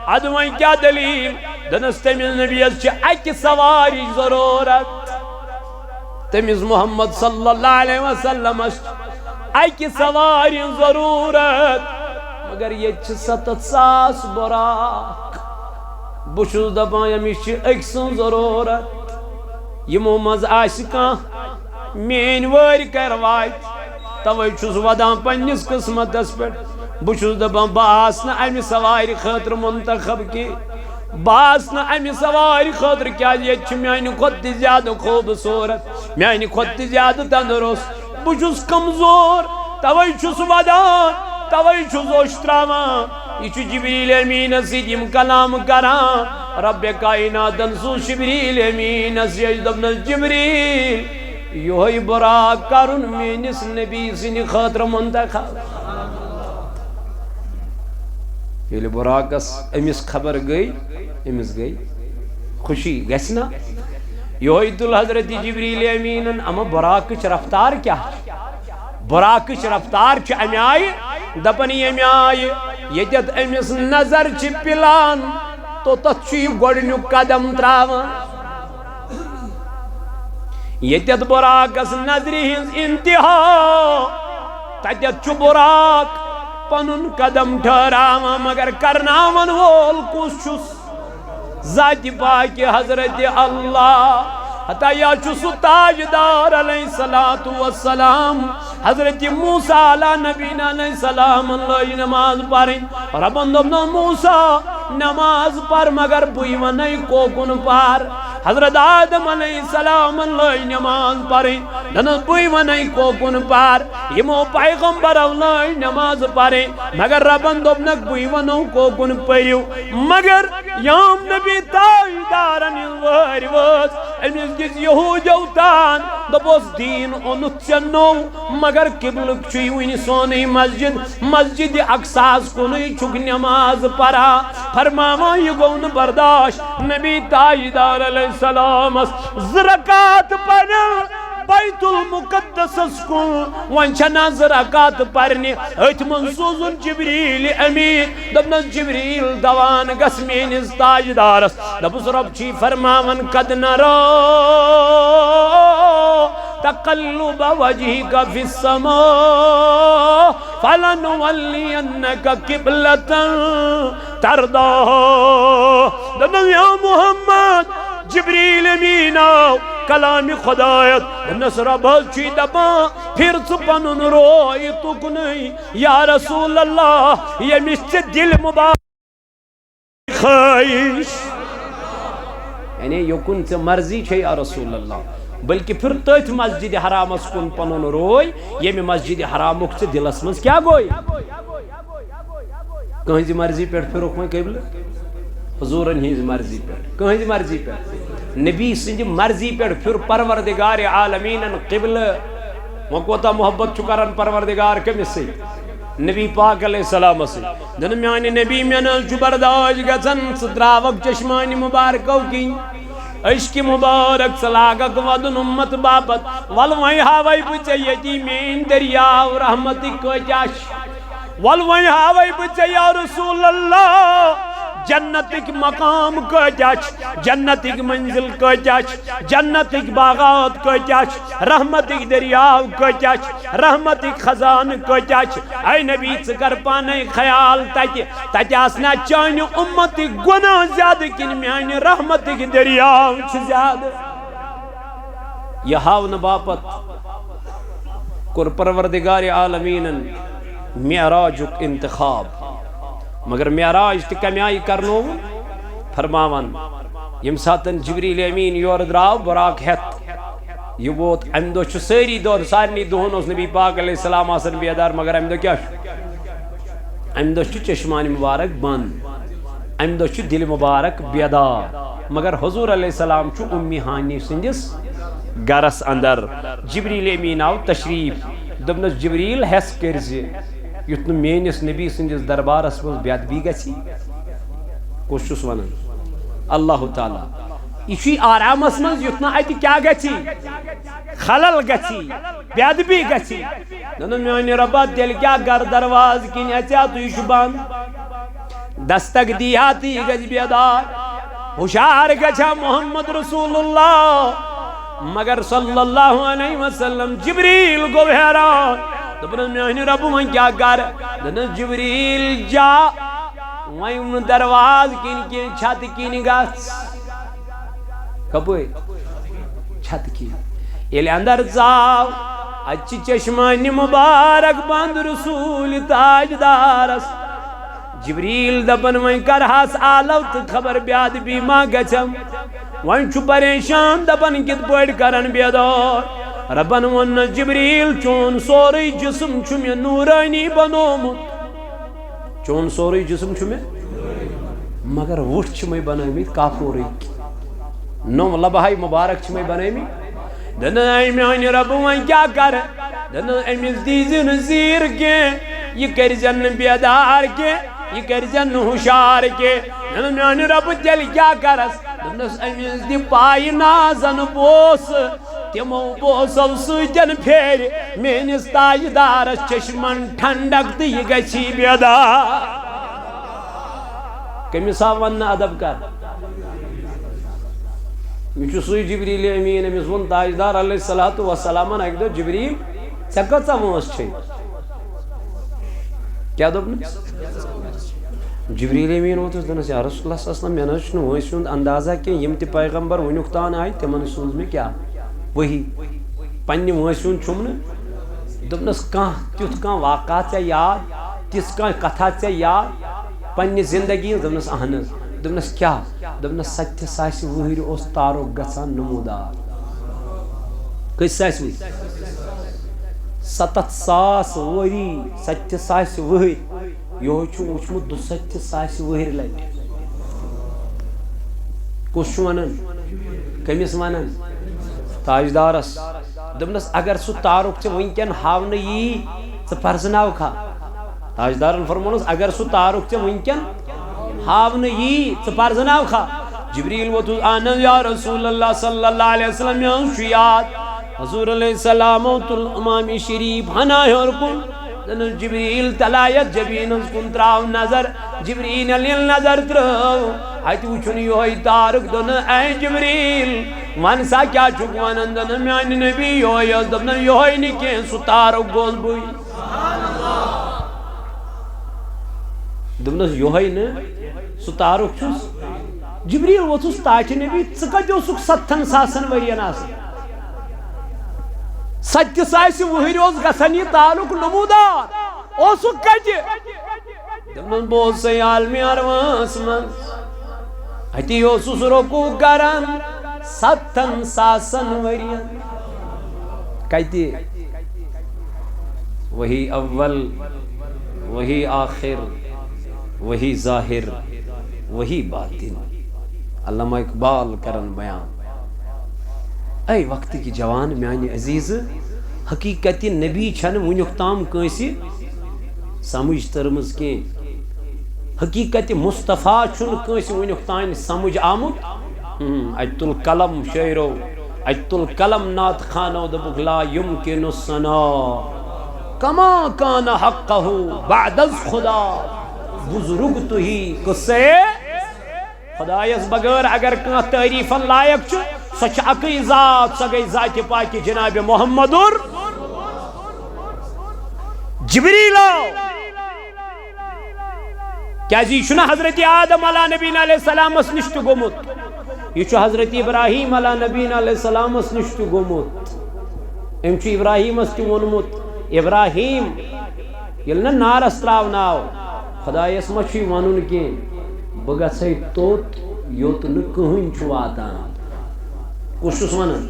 Speaker 1: اد وۄنۍ کیا دلیل دپنس تٔمِس نبیس چھ اکہ سواری ضرورت تمز محمد صلی اللہ علیہ وسلم اکہ سواری ضرورت مگر یہ 7,000 براق بچھس دپان یمس اک سن ضرورت یمو مز آس کان مین واری کر وات توے چھس ودان پننس قسمتس پہ بچھس دپان بہ آس نہ امہ سواری خاطر منتخب کی باس نہ امہ سواری خاطر کیا یہ میانہ کھت زیادہ خوبصورت میانہ کھت زیادہ تندرست بچھس کمزور توے چھس ودان توے چھس اوشتراوان یہ جبریل امین سم کلام کران رب کائنات سو جبریل امین دپنس جبریل یہ براق کرن میانس نبی سن خاطر منتخب یل براقس امس خبر گئی امس گئی خوشی گھنا یہ تل حضرت جبریل امین اما براقچ رفتار کیا براقچ رفتار ام آئی دپن یم آئی یتت امس نظر پلان تو تت گۄڈنیُک قدم تراوان یتت براقس نظر ہز انتہا تتت براق پنن قدم ٹھہراوان مگر کرناون وول کس چھس ذات پاک حضرت اللہ حتیٰ سہ تاجدار علیہ الصلوۃ والسلام حضرت موسیٰ علیہ نبینا علیہ السلام اللہ نماز پڑھیں ربن دپن موسیٰ نماز پڑھ مگر بھئی ونائی کوکن پار حضرت آدم علیہ السلام اللہ نماز پڑھیں دنس بھئی ونائی کوکن پار یمو پیغمبر اللہ نماز پڑھیں مگر ربن دپنک بھئی ونو کوکن پریو مگر یام نبی تاجدارن واری وز امس گز یہودیو تان دپوس دین اونت چنو مگر قبلک چھوئی ون سونی مسجد اقصاس کنی چھک نماز پڑھا فرماوا یہ گو نہ برداشت نبی تاجدار علیہ السلام زرکات پڑھ بیت المقدس کن ون چھنا زرکات پرنی ات من سوزن جبریل امین دپنس جبریل دوان گس میانس تاجدارس دپس رب چھی فرماون قد نرا تقلب وجهك في السماء فلنولينك قبلة ترضاها دپنس یا محمد جبریل امین آو کلام خدایت دپنس رب چھی دپا پھر پنن روئی تکنی یا رسول اللہ یمس ژے دل مبارک خواہش یعنی یکن ژے مرضی چھے یا رسول اللہ بلکہ پھر تت مسجد حرامس کن پنن روئی یمی مسجد حرامک ژے دلس مز کیا گوئی کہنزی مرضی پہ پھرک وی قبل حضورن ہز مرضی پہ کہنزی مرضی پہ نبی سند مرضی پہ پھر پروردگار عالمین قبل وہ کوتا محبت چکرن پروردگار کمس سے نبی پاک علیہ السلام سے دن میانی نبی میانل چو برداشت گزن ستراوک چشمانی مبارکو کی عشق مبارک سلاغک ودن امت بابت والوئی ہاوئی بچے یتیمین دریاو رحمتی کچاش والوئی ہاوئی بچے یا رسول اللہ جنتک مقام کچاچ جنتک منزل کچاچ جنتک باغات کچاچ رحمتک دریاو کچاچ رحمتک خزان کچاچ اے نبی ژکر پانے خیال تتہ آسنا چانہ امتک گناہ زیادہ کن میانہ رحمتک دریاو چھ زیادہ یہ ہاون باپت کور پروردگار عالمین معراجک انتخاب مگر معراج تہ کمی آئی کرنو فرماون یم ساتن جبریل امین یور دراو براق ہیت یہ ووت ام دہ چھ ساری دہ سارنی دہن اس نبی پاک علیہ السلام آسن بیدار مگر ام دہ کیا ام دہ چھ چشمان مبارک بند ام دہ چھ دل مبارک بیدار مگر حضور علیہ السلام چھ امی ہانی سندس گرس اندر جبریل امین آو تشریف دپنس جبریل حس کرزِ یت میانس نبی سندس دربارس مز بے ادبی گژھی کس چھس ونان اللہ تعالی یہ آرامس مز یت ات کیا گژھی خلل گژھی بے ادبی گژھی دپن میانہ ربا تیل کیا گر درواز کن اژیا تو یہ بند دستک دیہاتی گژھ بیدار ہوشیار گژھا محمد رسول اللہ مگر صلی اللہ علیہ وسلم جبریل گو حیران دپن میانہ رب ون کیا کر دپن جبریل جا ون درواز کن کی چھت کن گژھ کپر چھت کن یل اندر ژاو اتہ چشمہ مبارک بند رسول تاجدارس جبریل دپن ون کرہس آلو تو خبر بے ادبی ما گژھم ون چھ پریشان دپن کت پٲٹھۍ کرن بیدار ربن ون جبریل چون سوری جسم چھ مے نورانی بنومت چون سوری جسم چھ مے مگر وٹھ چھ مے بنٲمٕتۍ کاپورٕکۍ نوم لبہائی مبارک چھ مے بنٲمٕتۍ دن اے میانی رب وان کیا کر دن امیز دیزن زیر کے یہ کرزن بیدار کے یہ کرزن ہوشار کے دن میانی رب تیل کیا کرس دنس امیز دی پائی نازن بوس تمو بوسو سوچن پھیر مینس تاجدارس چشمن ٹھنڈک دی گچھی بیدار کمیسا ون ادب کر مجھو سوئی جبریل امین امیز ون تاجدار علیہ السلام اک دو جبریل چکتا موس چھے کیا دو اپنے جبریل امین ہوتا ہے دنس یا رسول اللہ صلی اللہ علیہ وسلم میں نشنو ویسی ہند اندازہ کہ یم تی پیغمبر ونکتان آئی تمن سوز میں کیا وہی پنی ویسی ہند چھمن دنس کان تیت کان واقعات سے یاد تیس کان کتھات سے یاد پنی زندگی دنس احنز دنس کیا دنس ستھ ساسی وہیر اس تارو گسان نمودار کس ساسی وہیر 7,000 وری 7,000 وہیر یہ چھو وچمت 2,000 وہیر لگ کس چھو ونن کمیس ونن تاجدارس دمنس اگر سو تارک چھ ونکن ہاون یہ ژ پرزناو کھا تاجدارن فرمونس اگر سو تارک چھ ونکن ہاون یہ ژ پرزناو کھا جبریل وتو آن یا رسول اللہ صلی اللہ علیہ وسلم یا شیات حضور علیہ السلام تل امام شریف ہنا اور کن دن جبریل تلایت جبین کن تراو نظر جبریل علیہ نظر تراو آیت وچھن یوہی تارک دن اے جبریل وانسا کیا چک وانن دن میان نبی یوہی از دن یوہی نکین سو تارک گوز بوئی دنس یوہی نے سو تارک چوس جبریل وہ تس تاچ نبی چکا جو سک 7,000 ورین آسن 7,000 وہیر اوس گسن یہ تعلق نمودار او سک کج دمن بہت سے عالمی ارواس من اتی اوسس رکو کرن 7,000 ورین کہتی وہی اول وہی آخر وہی ظاہر وہی باطن علامہ اقبال کرن بیان اے وقت کی جوان میانی عزیز حقیقت نبی چھن ونیک تام کنسی سمجھ ترمز کی حقیقت مصطفیٰ چھن کنسی ونیک تام سمجھ آمد اجت القلم شعرو اجت القلم نات خانو دبک لا یمکن السنا کما کان حقہ بعد از خدا بزرگ تو ہی قصے خدایس بغیر اگر کان تعریفن لائق چھو سچ اکی ذات سگئی ذات پاکی جناب محمد جبریل کیا جی شنا حضرت آدم علیہ نبینا علیہ السلام اس نشت گمت یہ چھو حضرت ابراہیم علیہ نبینا علیہ السلام اس نشت گمت ام چھو ابراہیم اس کی ونمت ابراہیم یلنا نار استراو ناو خدای اس مچھی وانون کی بگا سی توت یوت نکہن چھو آتا کشتس ونن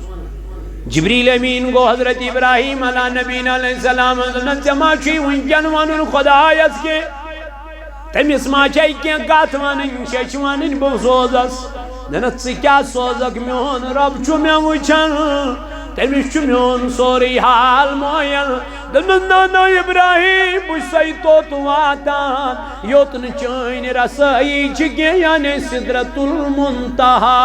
Speaker 1: جبریل امین گو حضرت ابراہیم علیہ نبینا علیہ السلام حضرت جماچی ونجن ونن خدای اس کے تمیس ماچائی کیا کات ونن شیچ ونن بو سوزس دنت سی کیا سوزک میون رب چھو میں وچن تمیس چھو میون سوری حال موین دنن نانا ابراہیم بسائی توت واتان یوتن چین رسائی چگے یعنی صدرت المنتہا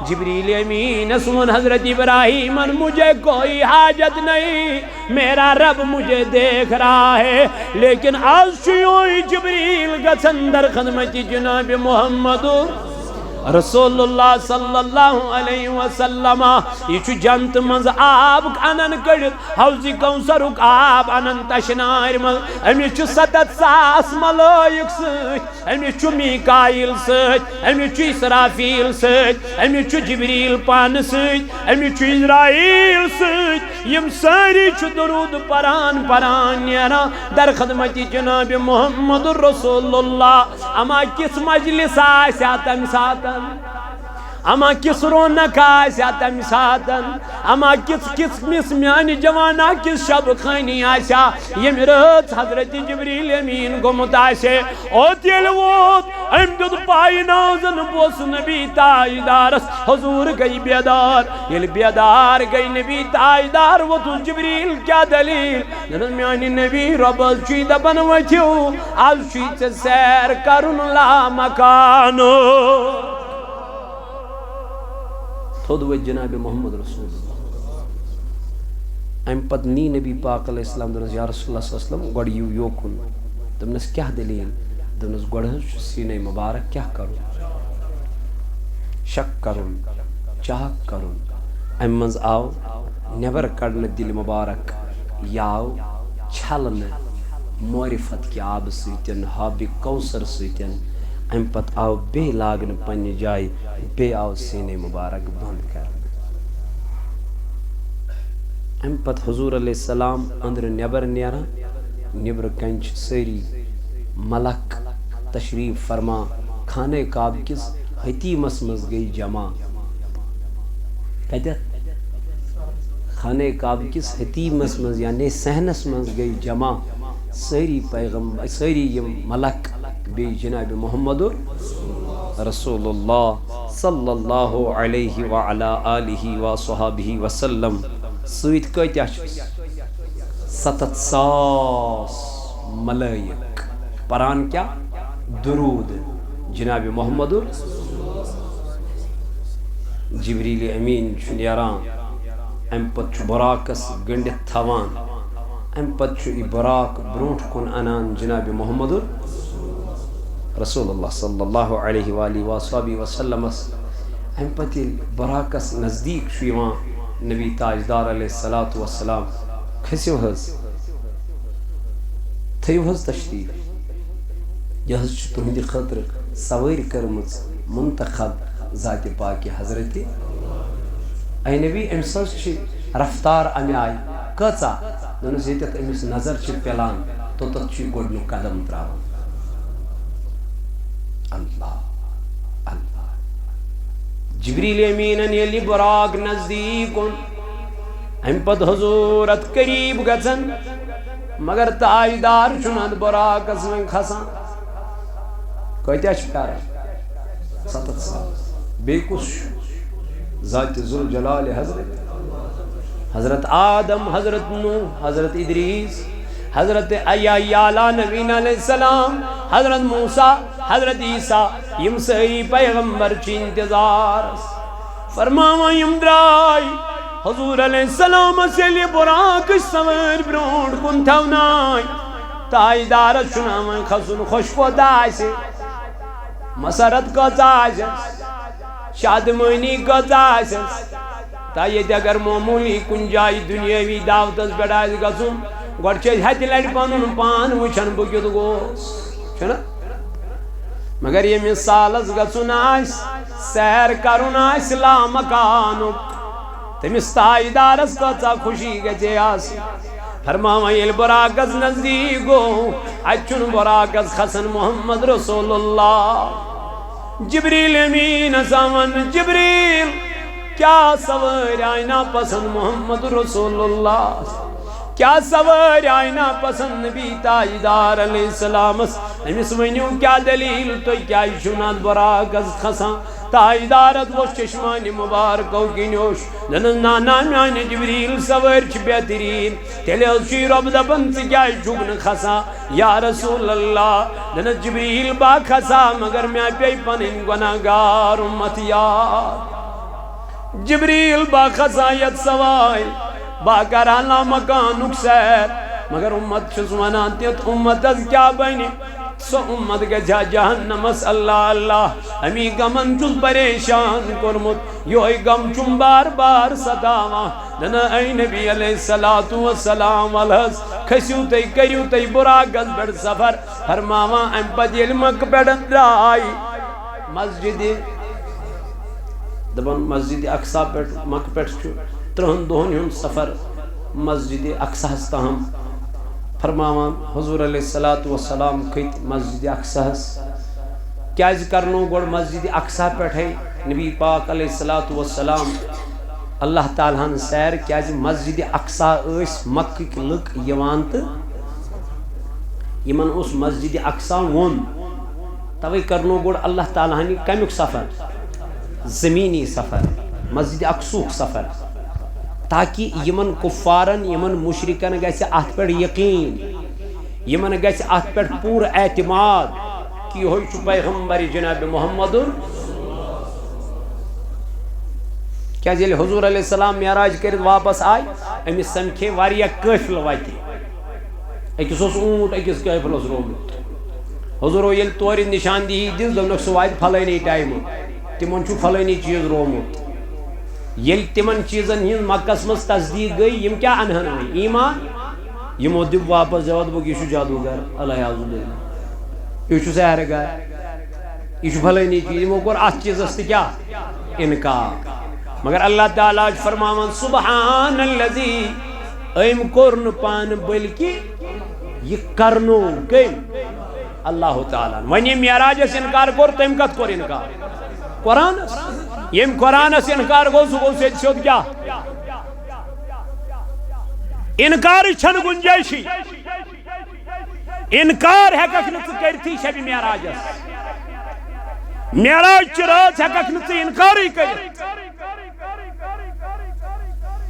Speaker 1: جبریل امین اسمن حضرت ابراہیم مجھے کوئی حاجت نہیں میرا رب مجھے دیکھ رہا ہے لیکن آج شیوئی جبریل گسن در خدمت جناب محمد رسول اللہ صلی اللہ علیہ وسلم یہ چھو جنت منز آب انن کڑت حوضی کونسرک آب انن تشنائر مل امی چھو 7,000 ملائک سچ امی چھو میکائل سچ امی چھو اسرافیل سچ امی چھو جبریل پان سچ امی چھو اسرائیل سچ یم ساری چھو درود پران پران نیرا در خدمت جناب محمد رسول اللہ اما کس مجلس آسیا تم ساتن اما کس رونق آسیا تمہ ساتن اما کس میانہ جوانا کس شب خانی آسیا یم رات حضرت جبریل امین گومت آسے اوت یل ووت ام دد پائی نازن بوس نبی تاجدارس حضور گئی بیدار یل بیدار گئی نبی تاجدار ووت جبریل کیا دلیل جنن میانی نبی رب چی دبن وچھو آج چی سیر کرن لا مکانو تھود وہ جناب محمد رسول اللہ ام پت نی نبی پاک علیہ السلام دنس یا رسول اللہ صلی اللہ علیہ وسلم گوڑ یوکن دنس کیا دلیل دنس گوڑ سینہ مبارک کیا کرو شک کرن چاک کرن ام منز آو نیبر کڑن دل مبارک یاو چھلن معرفت کی آب سیتن حاب کوثر سیتن ام پت آو بے لاگن پنی جائی بے آو سینے مبارک بند کر ام پت حضور علیہ السلام اندر نیبر نیرا نیبر کنچ سری ملک تشریف فرما کھانے کعب کس حتیمس مز گئی جمع کہتے خانے کعب کس حتیمس مز یعنی سہنس مز گئی جمع سری پیغمبر سری یم ملک بی جناب محمد رسول اللہ صلی اللہ علیہ وعلا آلہ وصحابہ وسلم سویت کتیا 7,000 ملائک پران کیا درود جناب محمد جبریل امین نیران ام پت براکس گنڈت تھوان ام پت براک برونٹ کن انان جناب محمد رسول اللہ صلی اللہ علیہ وآلہ وآلہ وسلم ام پت براکس نزدیک شویوان نبی تاجدار علیہ السلام کھسیو حض تھیو حض تشریف یہ حض تہندی خطر سویر کرمز منتخب ذات پاک حضرت اے نبی امسز چھ رفتار امی آئی کچا دنس یتت امس نظر چھ پیلان تو تت چھ گوڑنو قدم تراؤ اللہ اللہ جبریل امینن یلی براق نزدیکن ام پت حضورت قریب گزن مگر تاجدار چنند براق اسمن کھسان کہتے چھ پیارا 7 سال بے کش ذات ذوالجلال حضرت آدم حضرت نوح حضرت ادریس حضرت ایالا نبینا علیہ السلام حضرت موسیٰ حضرت عیسیٰ یم سہی پیغمبر چی انتظار فرماوا یم درائی حضور علیہ السلام سے لی براک سویر برونڈ کن تھونائی تاجدار چناویں خسن خوشکو دائی سے مسرت کو زائز شادمانی کو زائز تا یہ اگر معمولی کنجائی دنیاوی دعوتس بڑھائز گسن گوڑچے ہیتی لڑ پانون پان وچھن بکیت گوس چھنا مگر یہ مثالس گسن آئیس سیر کرن آئیس لا مکانک تمس تاجدارس کتا خوشی گجے آسی فرماوا یل براکس نزدیک گو اچھن براکس خسن محمد رسول اللہ جبریل امین سامن جبریل کیا سویر آئینہ پسند محمد رسول اللہ کیا سویر آئینہ پسند نبی تاجدار علیہ السلام امس ونیو کیا دلیل تو کیا شناد براکس خسن تاجدارت وہ چشمان مبارکو کی نوش دنن نانا میان جبریل سویر چھ بہترین تیلے اسی رب دبن سے کیا شکن خسا یا رسول اللہ دنن جبریل با خسا مگر میں پی پنن گناہگار امت یاد جبریل با خسا ید سوائل با کرانا مکانک سیر مگر امت چسوانان تیت امت از کیا بینی سو امت گجا جہنم اس اللہ اللہ ہمی گمن چل پریشان کرمت یوئی گم چم بار بار ستاوا دنا اے نبی علیہ السلام والحس کھسیو تی کریو تی براکس بڑھ سفر فرماوا امپت علمک بیڑن درائی مسجد دبن مسجد اقصا پیٹ مک پیٹ چھو 3 دہن ہن سفر مسجد اقصا ہستا ہم فرماوان حضور علیہ السلام کھت مسجد اقصا ہس کیا کرنو گوڑ مسجد اقصا پیٹ ہے نبی پاک علیہ السلام اللہ تعالیٰ ہن سیر کیا مسجد اقصا اس مکہ کی لک یوان تو یمن اس مسجد اقصا ون توے کرنو گوڑ اللہ تعالیٰ ہن کمیک سفر زمینی سفر مسجد اقصوک سفر تاکہ یمن کفارن یمن مشرکن گیسے ات پر یقین یمن گیسے ات پر پور اعتماد کی ہوئی چھو پیغمبر جناب محمد کیا جیلے حضور علیہ السلام معراج کرد واپس آئی امی سمکھے واریا قافل واتی اکس اس اونٹ اکس قافل اس رومت حضور یل توری نشاندہی دس دونک سوائد پھلینی ٹائم تمن چھو پھلینی چیز رومت یل تمن چیزن ہن مکس مز تصدیق گئی یم کیا انہن ہوئی ایمان یمو دب واپس جواد بک یہ جادوگر اللہ عزو اللہ یہ سحر گر یہ پھلینی چیز یمو کور ات چیز است کیا انکار مگر اللہ تعالیٰ فرماون سبحان الذی ایم کورن پان بلکہ یہ کرنو کم اللہ تعالیٰ ونی معراج اس انکار کور تم کت کور انکار قرآن یم قرآن اس انکار گو سو گو سید شد کیا انکار چھن گنجائشی انکار ہے ککنت کرتی شب معراج اس معراج چرات ہے ککنت انکاری کرتی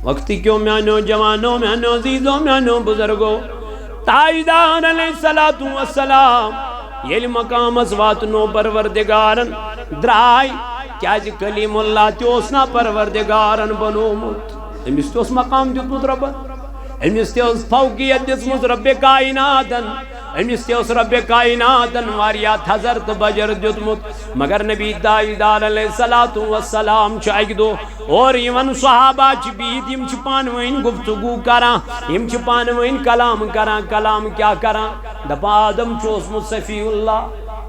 Speaker 1: وقتی کیوں میانو جوانوں میانو عزیزوں میانو بزرگوں تاجدار علیہ السلام یل مقام اسوات نو پروردگارن درائی کیا جی کلیم اللہ تیوسنا پروردگارن بنومت امس تیوس مقام دیتمت ربن امس تیوس فوقیت دیتمت رب کائناتن امس تیوس رب کائناتن واریات حضرت بجر دیتمت مگر نبی تاجدار علیہ السلام چاہیے دو اور یمن صحابہ چھ بیت یم چھ پانوین گفتگو کران یم چھ پانوین کلام کران کلام کیا کران دپا آدم چوسمت صفی اللہ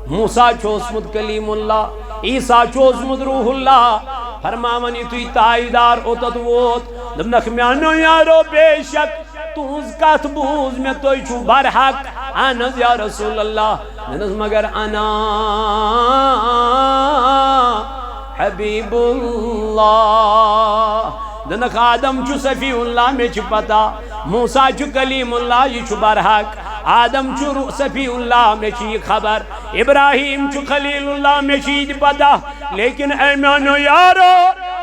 Speaker 1: موسیٰ چوسمت کلیم اللہ عیسیٰ چوسمت روح اللہ فرماون یتوی تاجدار اوتت ووت دمنک میانو یارو بے شک تونز کت بوز میں توی چھو برحق انز یا رسول اللہ ننز مگر انا حبیب اللہ دنک آدم چھو صفی اللہ میں چھو پتا موسیٰ چھو کلیم اللہ یہ چھو برحق آدم چھو صفی اللہ میں چھو خبر ابراہیم چھو خلیل اللہ میں چھو پتا لیکن ایمانو یارو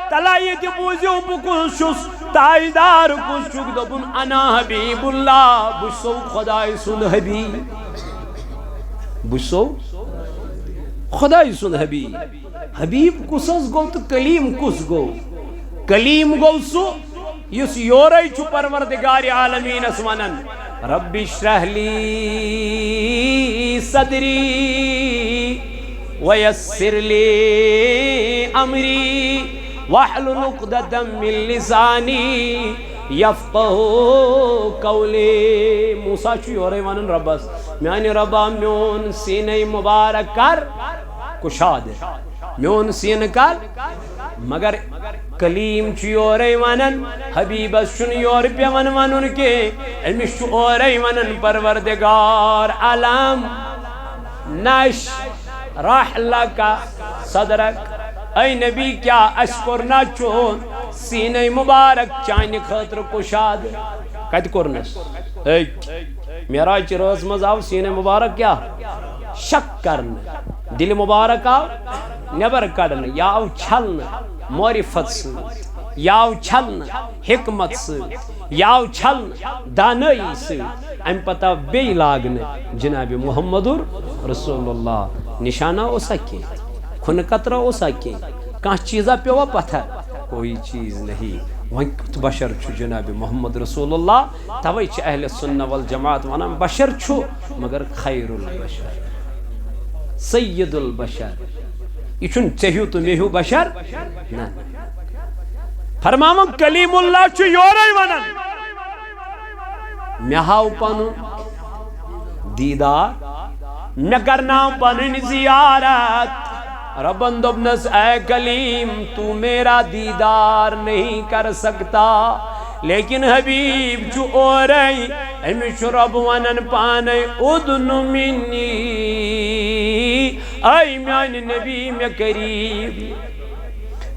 Speaker 1: تلائیت بوزیو بکل شس تاجدار کس چک دبن انا حبیب اللہ بسو خدای سن حبیب بسو خدای سن حبیب حبیب کسس گو تو کلیم کس گو کلیم گو سو یس یوری چو پروردگار عالمین اسمانن رب اشرح لی صدری ویسر لی امری واحلل عقدۃ من لسانی یفقہوا قولی موسیٰ چو یوری ونن ربس میانی ربا میون سینہ مبارک کر کشاد میون سین کر مگر کلیم چو یوری ونن حبیبس چون یور پی ونن کے امس چو اوری ونن پروردگار علم نش رحلک صدرک اے نبی کیا اشکرنا چون سینہ مبارک چانی خطر کشاد کت کرنس معراج روز مز آو سینہ مبارک کیا شک کرنا دل مبارک آو نبر کڑنا یا آو چھلنا معرفت سے یا آو چھلنا حکمت سے یا آو چھلنا دانائی سے ام پتہ بے لاگنا جناب محمد رسول اللہ نشانہ ہو سکے کھن قطرہ ہو سکے کہاں چیزہ پیوا پتھر کوئی چیز نہیں وقت بشر چھو جناب محمد رسول اللہ توئی چھ اہل سنہ والجماعت وانا بشر چھو مگر خیر البشر سید البشر یہ چھن چہیو تو میہو بشر نا فرماون کلیم اللہ چھو یورائی ونن میہاو پانو دیدار میں کرنا پنن زیارت ربن دبنس اے کلیم تو میرا دیدار نہیں کر سکتا لیکن حبیب چو اورائی امش رب ونن پانے ادن منی اے میان نبی میں قریب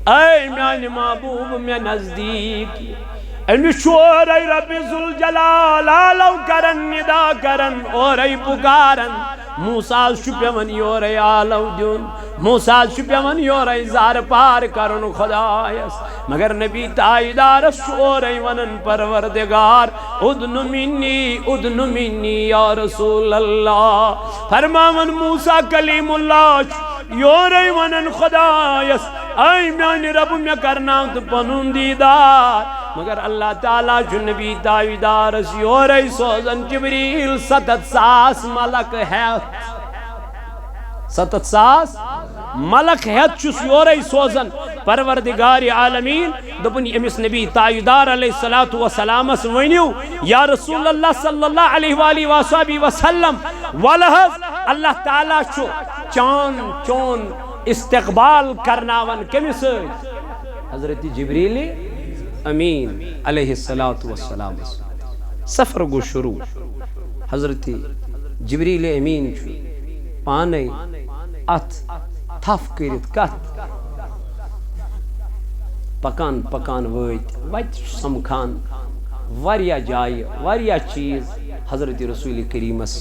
Speaker 1: اے میان محبوب میں نزدیک انشور ای رب ذوالجلال آلو کرن ندا کرن اور ای پکارن موسیٰ شپیون یور ای آلو دیون موسیٰ شپیون یور ای زار پار کرن خدایس مگر نبی تائیدار شور ای ونن پروردگار ادن منی یا رسول اللہ فرماون موسیٰ کلیم اللہ یور ای ونن خدایس اے میان رب میں کرنا تو پنون دیدار مگر اللہ تعالیٰ جو نبی داویدار یور ای سوزن جبریل 700 ملک ہے 700 ملک ہے چس یور ای سوزن پروردگار عالمین دپن امس نبی تاویدار علیہ السلام ونیو یا رسول اللہ صلی اللہ علیہ وآلہ وآلہ وسلم ولحظ اللہ تعالیٰ چھو چون استقبال کرناون کمس حضرت جبریل امین علیہ السلام سفر گو شروع حضرت جبریل امین چھو پانے ات تھف کرت کت پکان ویت سمکھان واریاہ جائے واریاہ چیز حضرت رسول کریمس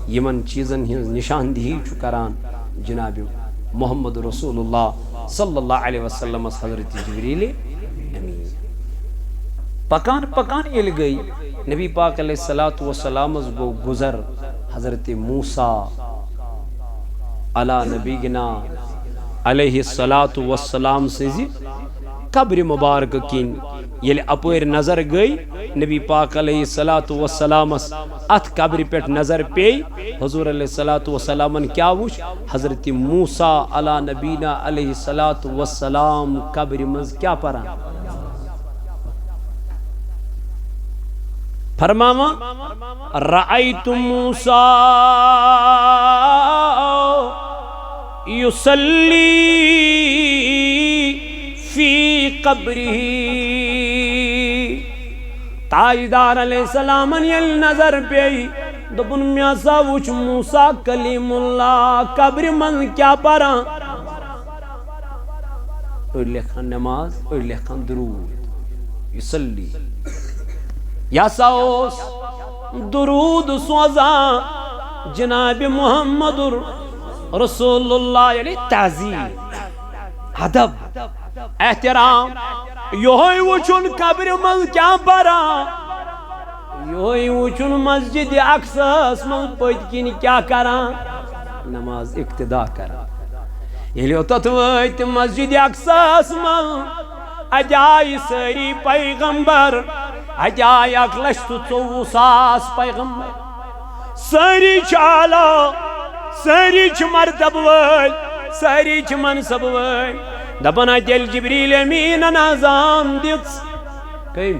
Speaker 1: یمن چیزن ہنز نشاندہی چھو کران جناب محمد رسول اللہ صلی اللہ علیہ وسلم حضرت جبریل امین پکان یل گئی نبی پاک علیہ السلام گو گزر حضرت موسیٰ علی نبینا علیہ السلام سے قبر مبارک کین یل اپور نظر گئی نبی پاک علیہ السلام ات قبر پیٹ نظر پی حضور علیہ السلام کیا وچ حضرت موسیٰ علی نبینا علیہ السلام قبر مز کیا پران فرماما رأیت موسیٰ یصلی فی قبرہ تاجدار علیہ السلام یل نظر پی دپن میاسا وچ موسیٰ کلیم اللہ قبر من کیا پرا اور لکھن نماز اور لکھن درود یصلی یا ساوس درود سوزاں جناب محمد رسول اللہ یعنی تعظیم ادب احترام یہوئی وچن قبر من کیا پرا یہوئی وچن مسجد اقصی من پتکن کیا کرا نماز اقتدا کرا یلی اوتت ویت مسجد اقصی من اجائی سری پیغمبر اجائی 1,24,000 پیغمبر سری چالا سری چھ مرتب ویل سری چھ منصب ویل دپنا جل جبریل امین نظام دیتس کئی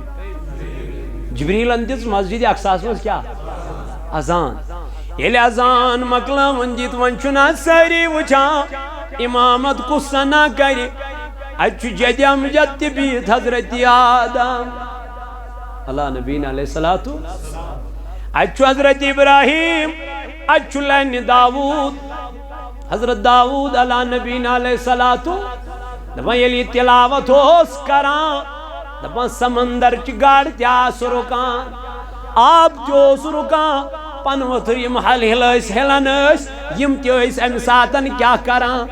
Speaker 1: جبریل دیتس مسجد اقصاص میں کیا اذان یل اذان مکلا ونجیت ونچنا سری وچا امامت قصہ نہ کری اچھ جد امجد بیت حضرت آدم اللہ نبینا علیہ السلام اچھ حضرت ابراہیم اچھ لین داود حضرت داود اللہ نبینا علیہ السلام دپا یلی تلاوت ہوس کران دپا سمندر چی گاڑ تیاس رکان آپ جوس رکان پنوتر یم حل ہلس ہلنس یم تیویس ام ساتن کیا کران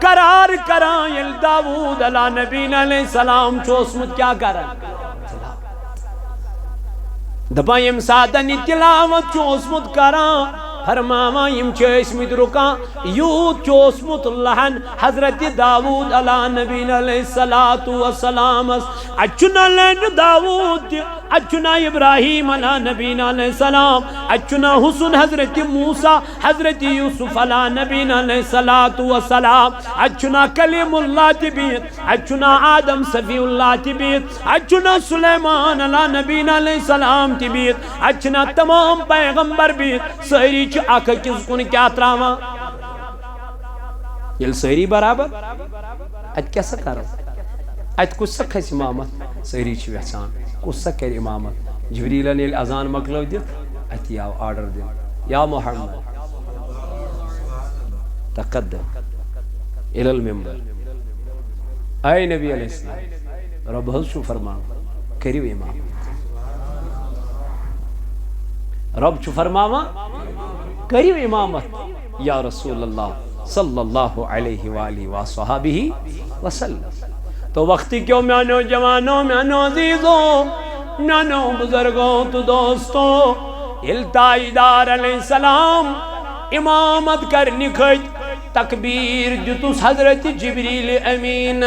Speaker 1: قرار کران یل داود علیہ نبینا علیہ السلام چوسمت کیا کران دپا یم ساتن تلاوت چوسمت کران فرماما یم چیسمت رکان یوت چوسمت لہن حضرت داود علیہ نبینا علیہ السلام اچنا لین داود اچنا ابراہیم علیہ نبینا علیہ السلام اچنا حسن حضرت موسیٰ حضرت یوسف علیہ نبینا علیہ السلام اچنا کلیم اللہ تبیت اچنا آدم صفی اللہ تبیت اچنا سلیمان علیہ نبینا علیہ السلام تبیت اچنا تمام پیغمبر بیت سری چھ آکھ کس کن کیا تراما یل سری برابر ات کیسا کرو ات کس سا کھس امامت سری چھ وحسان کس سا کر امامت جبریل نیل اذان مکلو دیت ات یا آرڈر دیت یا محمد تقدم الى المنبر اے نبی علیہ السلام رب حض چھو فرمان کریو امام رب چھو فرماما کریو امامت یا رسول اللہ صلی اللہ علیہ وآلہ وصحابہ وسلم. تو وقتی کیوں میانو جوانوں میانو عزیزوں میانو بزرگوں تو دوستوں التاجدار علیہ السلام امامت کرنی کھج تکبیر جتوس حضرت جبریل امین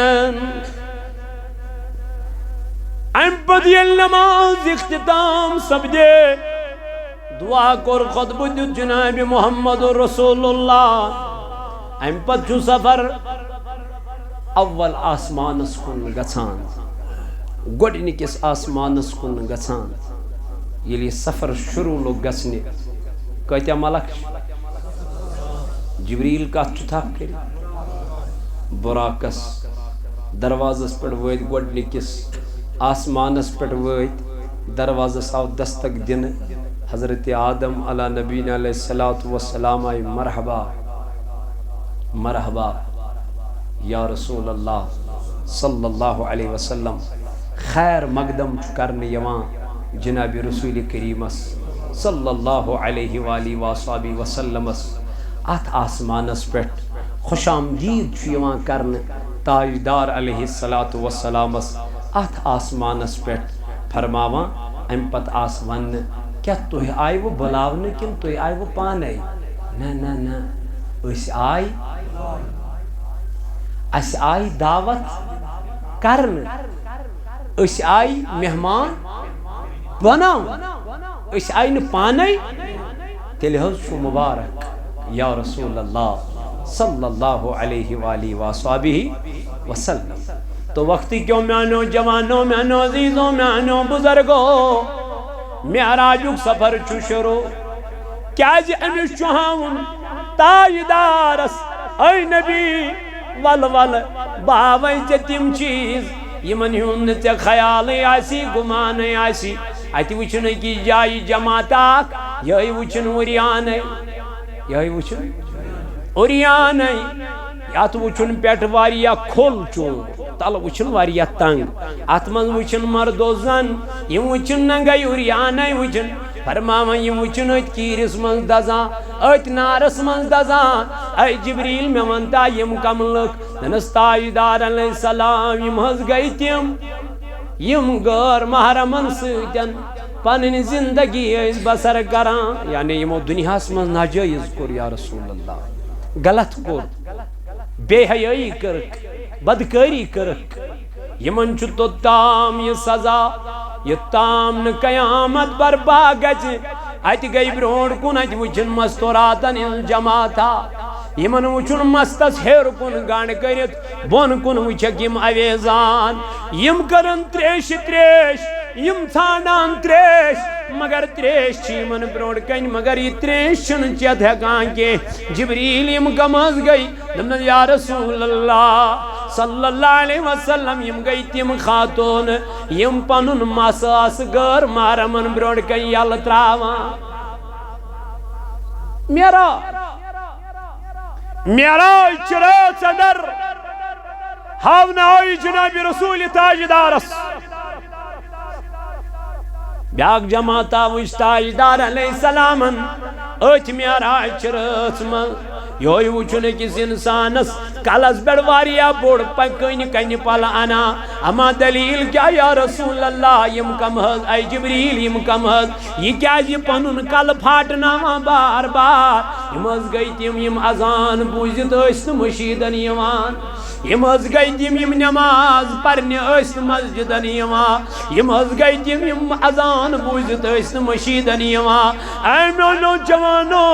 Speaker 1: امپدی نماز اختتام سبجے دعا کر خطب دیت جناب محمد رسول اللہ امپد چھو سفر اول آسمان کن گژھان گۄڈنِکِس آسمانس کن گژھان ییٚلہِ یہِ سفر شروع لوگ گژھنہِ کۭتیاہ ملک جبریل کتھ چھُ تھپھ کٔرِتھ براقس دروازس پٮ۪ٹھ وٲتۍ گۄڈنِکِس آسمانس پٮ۪ٹھ وٲتۍ دروازس آو دستک دِنہٕ حضرت آدم علیٰ نبینا علیہ الصلوۃ والسلام آئی مرحبا مرحبا یا رسول اللہ صلی اللہ علیہ وسلم خیر مقدم کرنے یوان جناب رسول کریمس صلی اللہ علیہ وآلہ وصحبہ وسلم ات آسمانس پٮ۪ٹھ خوش آمدید چھُ یوان کرنے تاجدار علیہ الصلوۃ والسلام ات آسمانس پٮ۪ٹھ فرماوان ام پت آس ون کیا تُہۍ آیوٕ بُلاونہٕ کِنہٕ تُہۍ آیوٕ پانے نہ نہ أسۍ آے اس آئی دعوت کرن اس آئی مہمان بناو اس آئی ن پانے تیل حض شو مبارک یا رسول اللہ صلی اللہ علیہ وآلہ وصحبہ وسلم. تو وقتی کیوں میانو جوانوں میانو عزیزوں میانو بزرگوں معراجک سفر چھو شروع کیاز امس چھو ہاون تاجدارس اے نبی ول ول باوے ژے تم چیز یمن ہند ژے خیالے آسی گمانے آسی اتہ وچھن کی جائی جماعت اخ یہ وچھن اوریانے یہ وچھن اوریانے ات وچھن پیٹھ واریا کھول چون تل وچھن واریا تنگ ات من وچھن مرد و زن یم وچھن ننگے اوریانے وچھن فرماون یم وچھن ات کیرس من دزان ات نارس من دزان اے جبریل میں ونتا یم کملک دنس تاجدار علیہ السلام یم حض گئی تم یم غیر محرمن سۭتٮ۪ن پنن زندگی ٲسۍ بسر کران یعنی یمو دنیاہس منٛز ناجٲیز کوٚر یا رسول اللہ غلط کوٚر بے حیٲیی کٔرٕکھ بدکٲری کٔرٕکھ یمن چھُ توٚتام یہِ سزا یوٚتام نہٕ قیامت برپا گژھِ اتہِ گٔے برونٛٹھ کُن اتہِ وٕچھن مستوراتن ہٕنٛز جماعتا یمن وٕچھُن مستس ہیٚور کُن گنڈ کٔرِتھ بۄن کُن وٕچھکھ یم اویزان یم کرن تریشہِ تریش یم ژھانڈان تریش مگر تریش چھ یمن برونٛٹھ کنہِ مگر یہِ تریش چھنہٕ چٮ۪تھ ہٮ۪کان کینٛہہ جبریل یم کم حظ گٔے دوٚپنس یا رسول اللہ صلی اللہ علیہ وسلم یم گئی تم خاتون یم پنن مس آس غیر محرمن برونٛٹھ کنہِ یلہٕ تراوان معراج چھ رٲژ اندر ہاونہٕ آیہِ جناب رسول تاجدارس بیاکھ جماعتا وٕچھ تاجدار علیہ السلامن أتھۍ معراج چھ رٲژ منٛز یہوے وٕچھُن أکِس انسانس کلس پٮ۪ٹھ واریاہ بوٚڑ کنہِ پلہٕ انان اما دلیل کیا یا رسول اللہ یم کم حظ اے جبریل یم کم حظ یہ کیازِ یہِ پنُن کلہٕ پھاٹناوان بار بار یم حظ گٔے تِم یم اذان بوٗزِتھ ٲسۍ نہٕ مشیٖدن یِوان یم حظ گٔے تِم یم نماز پرنہِ ٲسۍ نہٕ مسجدن یِوان یم حظ گٔے تِم یم اذان بوٗزِتھ ٲسۍ نہٕ مشیٖدن یِوان اے میٛانیو جوانو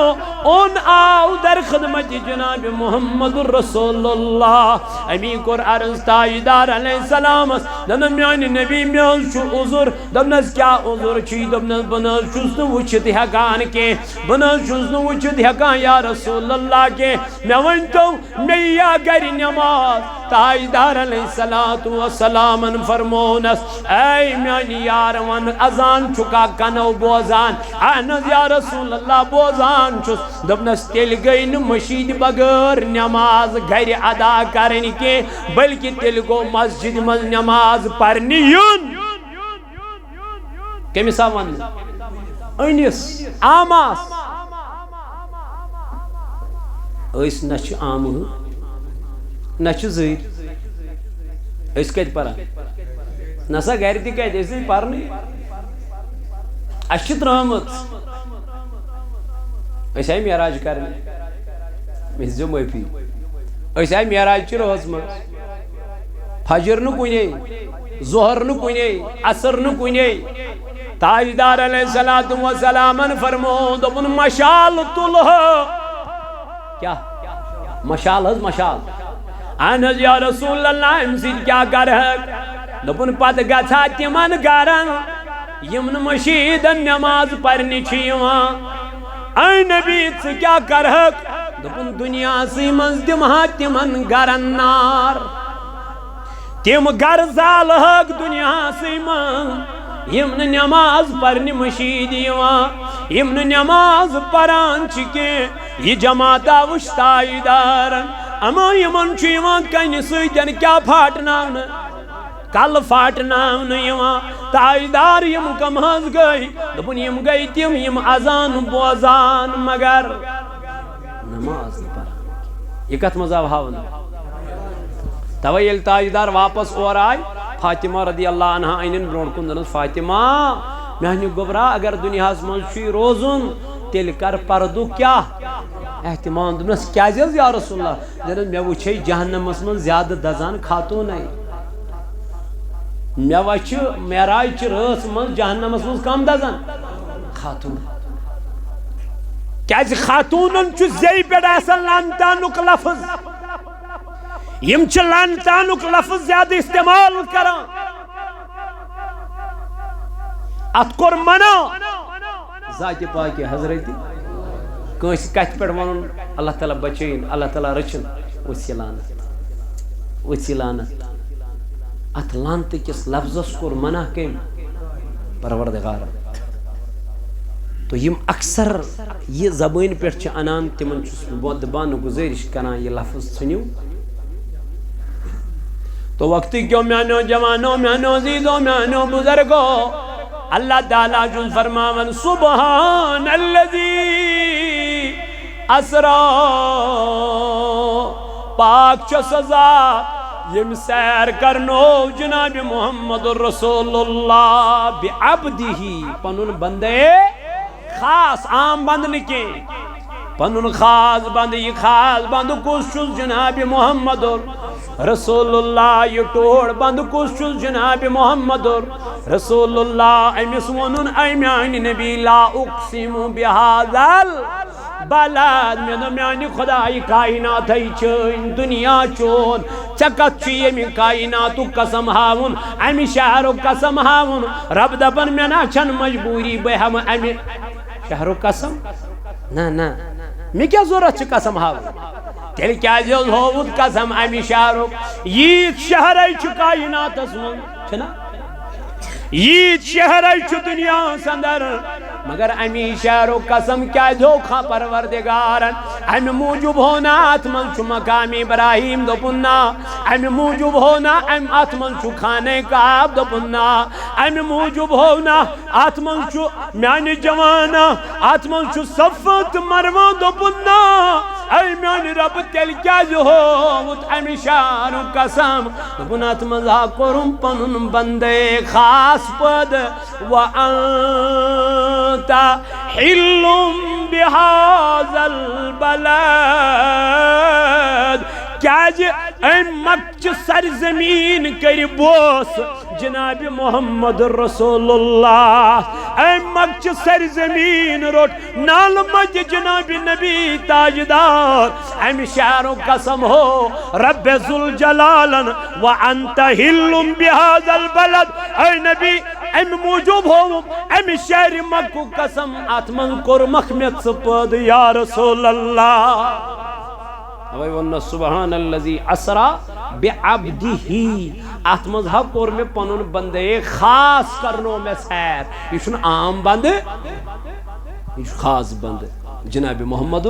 Speaker 1: اون آو در خدمت جناب محمد رسول اللہ امی کوٚر عرض تاجدار علیہ السلامس دوٚپنس میٛانہِ نبی مےٚ حظ چھُ عذر دوٚپنس کیٛاہ عذر چھُے دوٚپنس بہٕ نہٕ حظ چھُس نہٕ وٕچھِتھ ہٮ۪کان کینٛہہ بہٕ نہٕ حظ چھُس نہٕ وٕچھِتھ ہٮ۪کان یا رسول اللہ کینٛہہ مےٚ ؤنۍتو مےٚ یِیا گرِ نٮ۪ماز تاجدار علیہ السلام فرمونس اے میانی یار ون ازان چکا کنو بوزان اہنز یا رسول اللہ بوزان چس دبنس تیل گئی مشید بغیر نماز گھر ادا کرنی کے بلکہ تیل گو مسجد مز نماز پڑھنی یون کمیسا ون اینس آماس ایس نچ آم نچ زیر ایس کت پران نسا گھر تی کت ایس نہیں پرنی اشت رحمت ایس آئی معراج کرنے میز جو معافی ایس آئی معراج چی روز مز فجر نو کنے ظہر نو کنے عصر نو کنے تاجدار علیہ السلام فرمو دبن مشال تلہ کیا مشال حض مشال اہنز یا رسول اللہ امسید کیا کرہک دبن پت گھا تمن گرن یمن مشید نماز پڑھنی چھیوان اے نبی ث کیا کرہک دبن دنیا سی مز دمہا تمن گرن نار تم گر زالہک دنیا سی من یمن نماز پڑھنی مشید یوان یمن نماز پران چکے یہ جماعتا وشتائی دارن اما یمن چیوان کنی سیدن کیا پھاٹناون کل پھاٹناون یوان تاجدار یم کم ہز گئی دبن یم گئی تیم یم ازان بوزان مگر نماز پران یہ کت مذہب ہاون تویل تاجدار واپس اور آئی فاطمہ رضی اللہ عنہ اینن برون کن دنس فاطمہ میانی گبرا اگر دنیا منشی روزن تیل کر پردو کیا احتمام دنس کیا جز یا رسول اللہ دنس میں وچھے جہنم من زیادہ دزان خاتون ہے میں وچھ معراج چ رس من جہنم من کم دزان خاتون کیا خاتونن چ زی پیڑ اصل لانتانک لفظ یم چھ لانتانک لفظ زیادہ استعمال کران ات کور منع ذات پاک حضرت کنس کت پہ ون اللہ تعالیٰ بچین اللہ تعالیٰ رچن وسی لانت ات لانت کس لفظس کور منع کم پروردگار تو یم اکثر یہ زبان پہ انان تمن دبان گزارش کران یہ لفظ ژھنیو تو وقتی کیوں میانو جوانو میانو زیدو میانو بزرگو اللہ تعالیٰ جن فرماون سبحان الذی اسرا پاک چو سزا یم سیر کرنو جناب محمد رسول اللہ بعبدہی پنن بندے خاص عام بند نکی پنن خاص بند یہ خاص بند کس چوز جناب محمد رسول اللہ یہ ٹوڑ بند کس چوز جناب محمد رسول اللہ امس ونن ایمیان نبی لا اقسم بهذا البلد میں میانی خدای کائنات ہے چین دنیا چون چکت چی یمی کائناتو قسم ہاون امی شہرو قسم ہاون رب دبن میں نا چن مجبوری بے ہم امی شہرو قسم نا میں کیا ضرورت چھ قسم ہاون تیل کیا جل ہوود قسم امی شہرو یہ شہر ہے چھ کائنات اسمن چھنا یہ شہر ہے چھ دنیا سندر مگر امی شہرو قسم کیا دھوکھا پروردگارن امی موجب ہونا اتمن چھ مقام ابراہیم دو پننا امی موجب ہونا اتمن چھ کھانے کعب دو پننا امی موجب ہونا اتمن چھ میانی جوانا اتمن چھ صفت مروان دو پننا اے میانی رب تیل کیا جو ہوت امی شہرو قسم دو پنات مزا کرم پنن بندے خاص پد وَأَنْتَ حِلٌّ بِهَذَا الْبَلَدِ کیا اے مکچ سرزمین کری بوس جناب محمد رسول اللہ اے مکچ سرزمین روٹ نال مج جناب نبی تاجدار ایم شہروں قسم ہو رب ذوالجلالن وَأَنْتَ حِلٌّ بِهَذَا الْبَلَدِ اے نبی ایم موجوب ہو ایم شہر مکو قسم آتمن کور مخمت سپد یا رسول اللہ اوی ون سبحان الذی اسرا بعبدہ ات مز ہا کور میں پنن بندے خاص کرنو میں سیر یہ چھن عام بند یہ خاص بند جناب محمد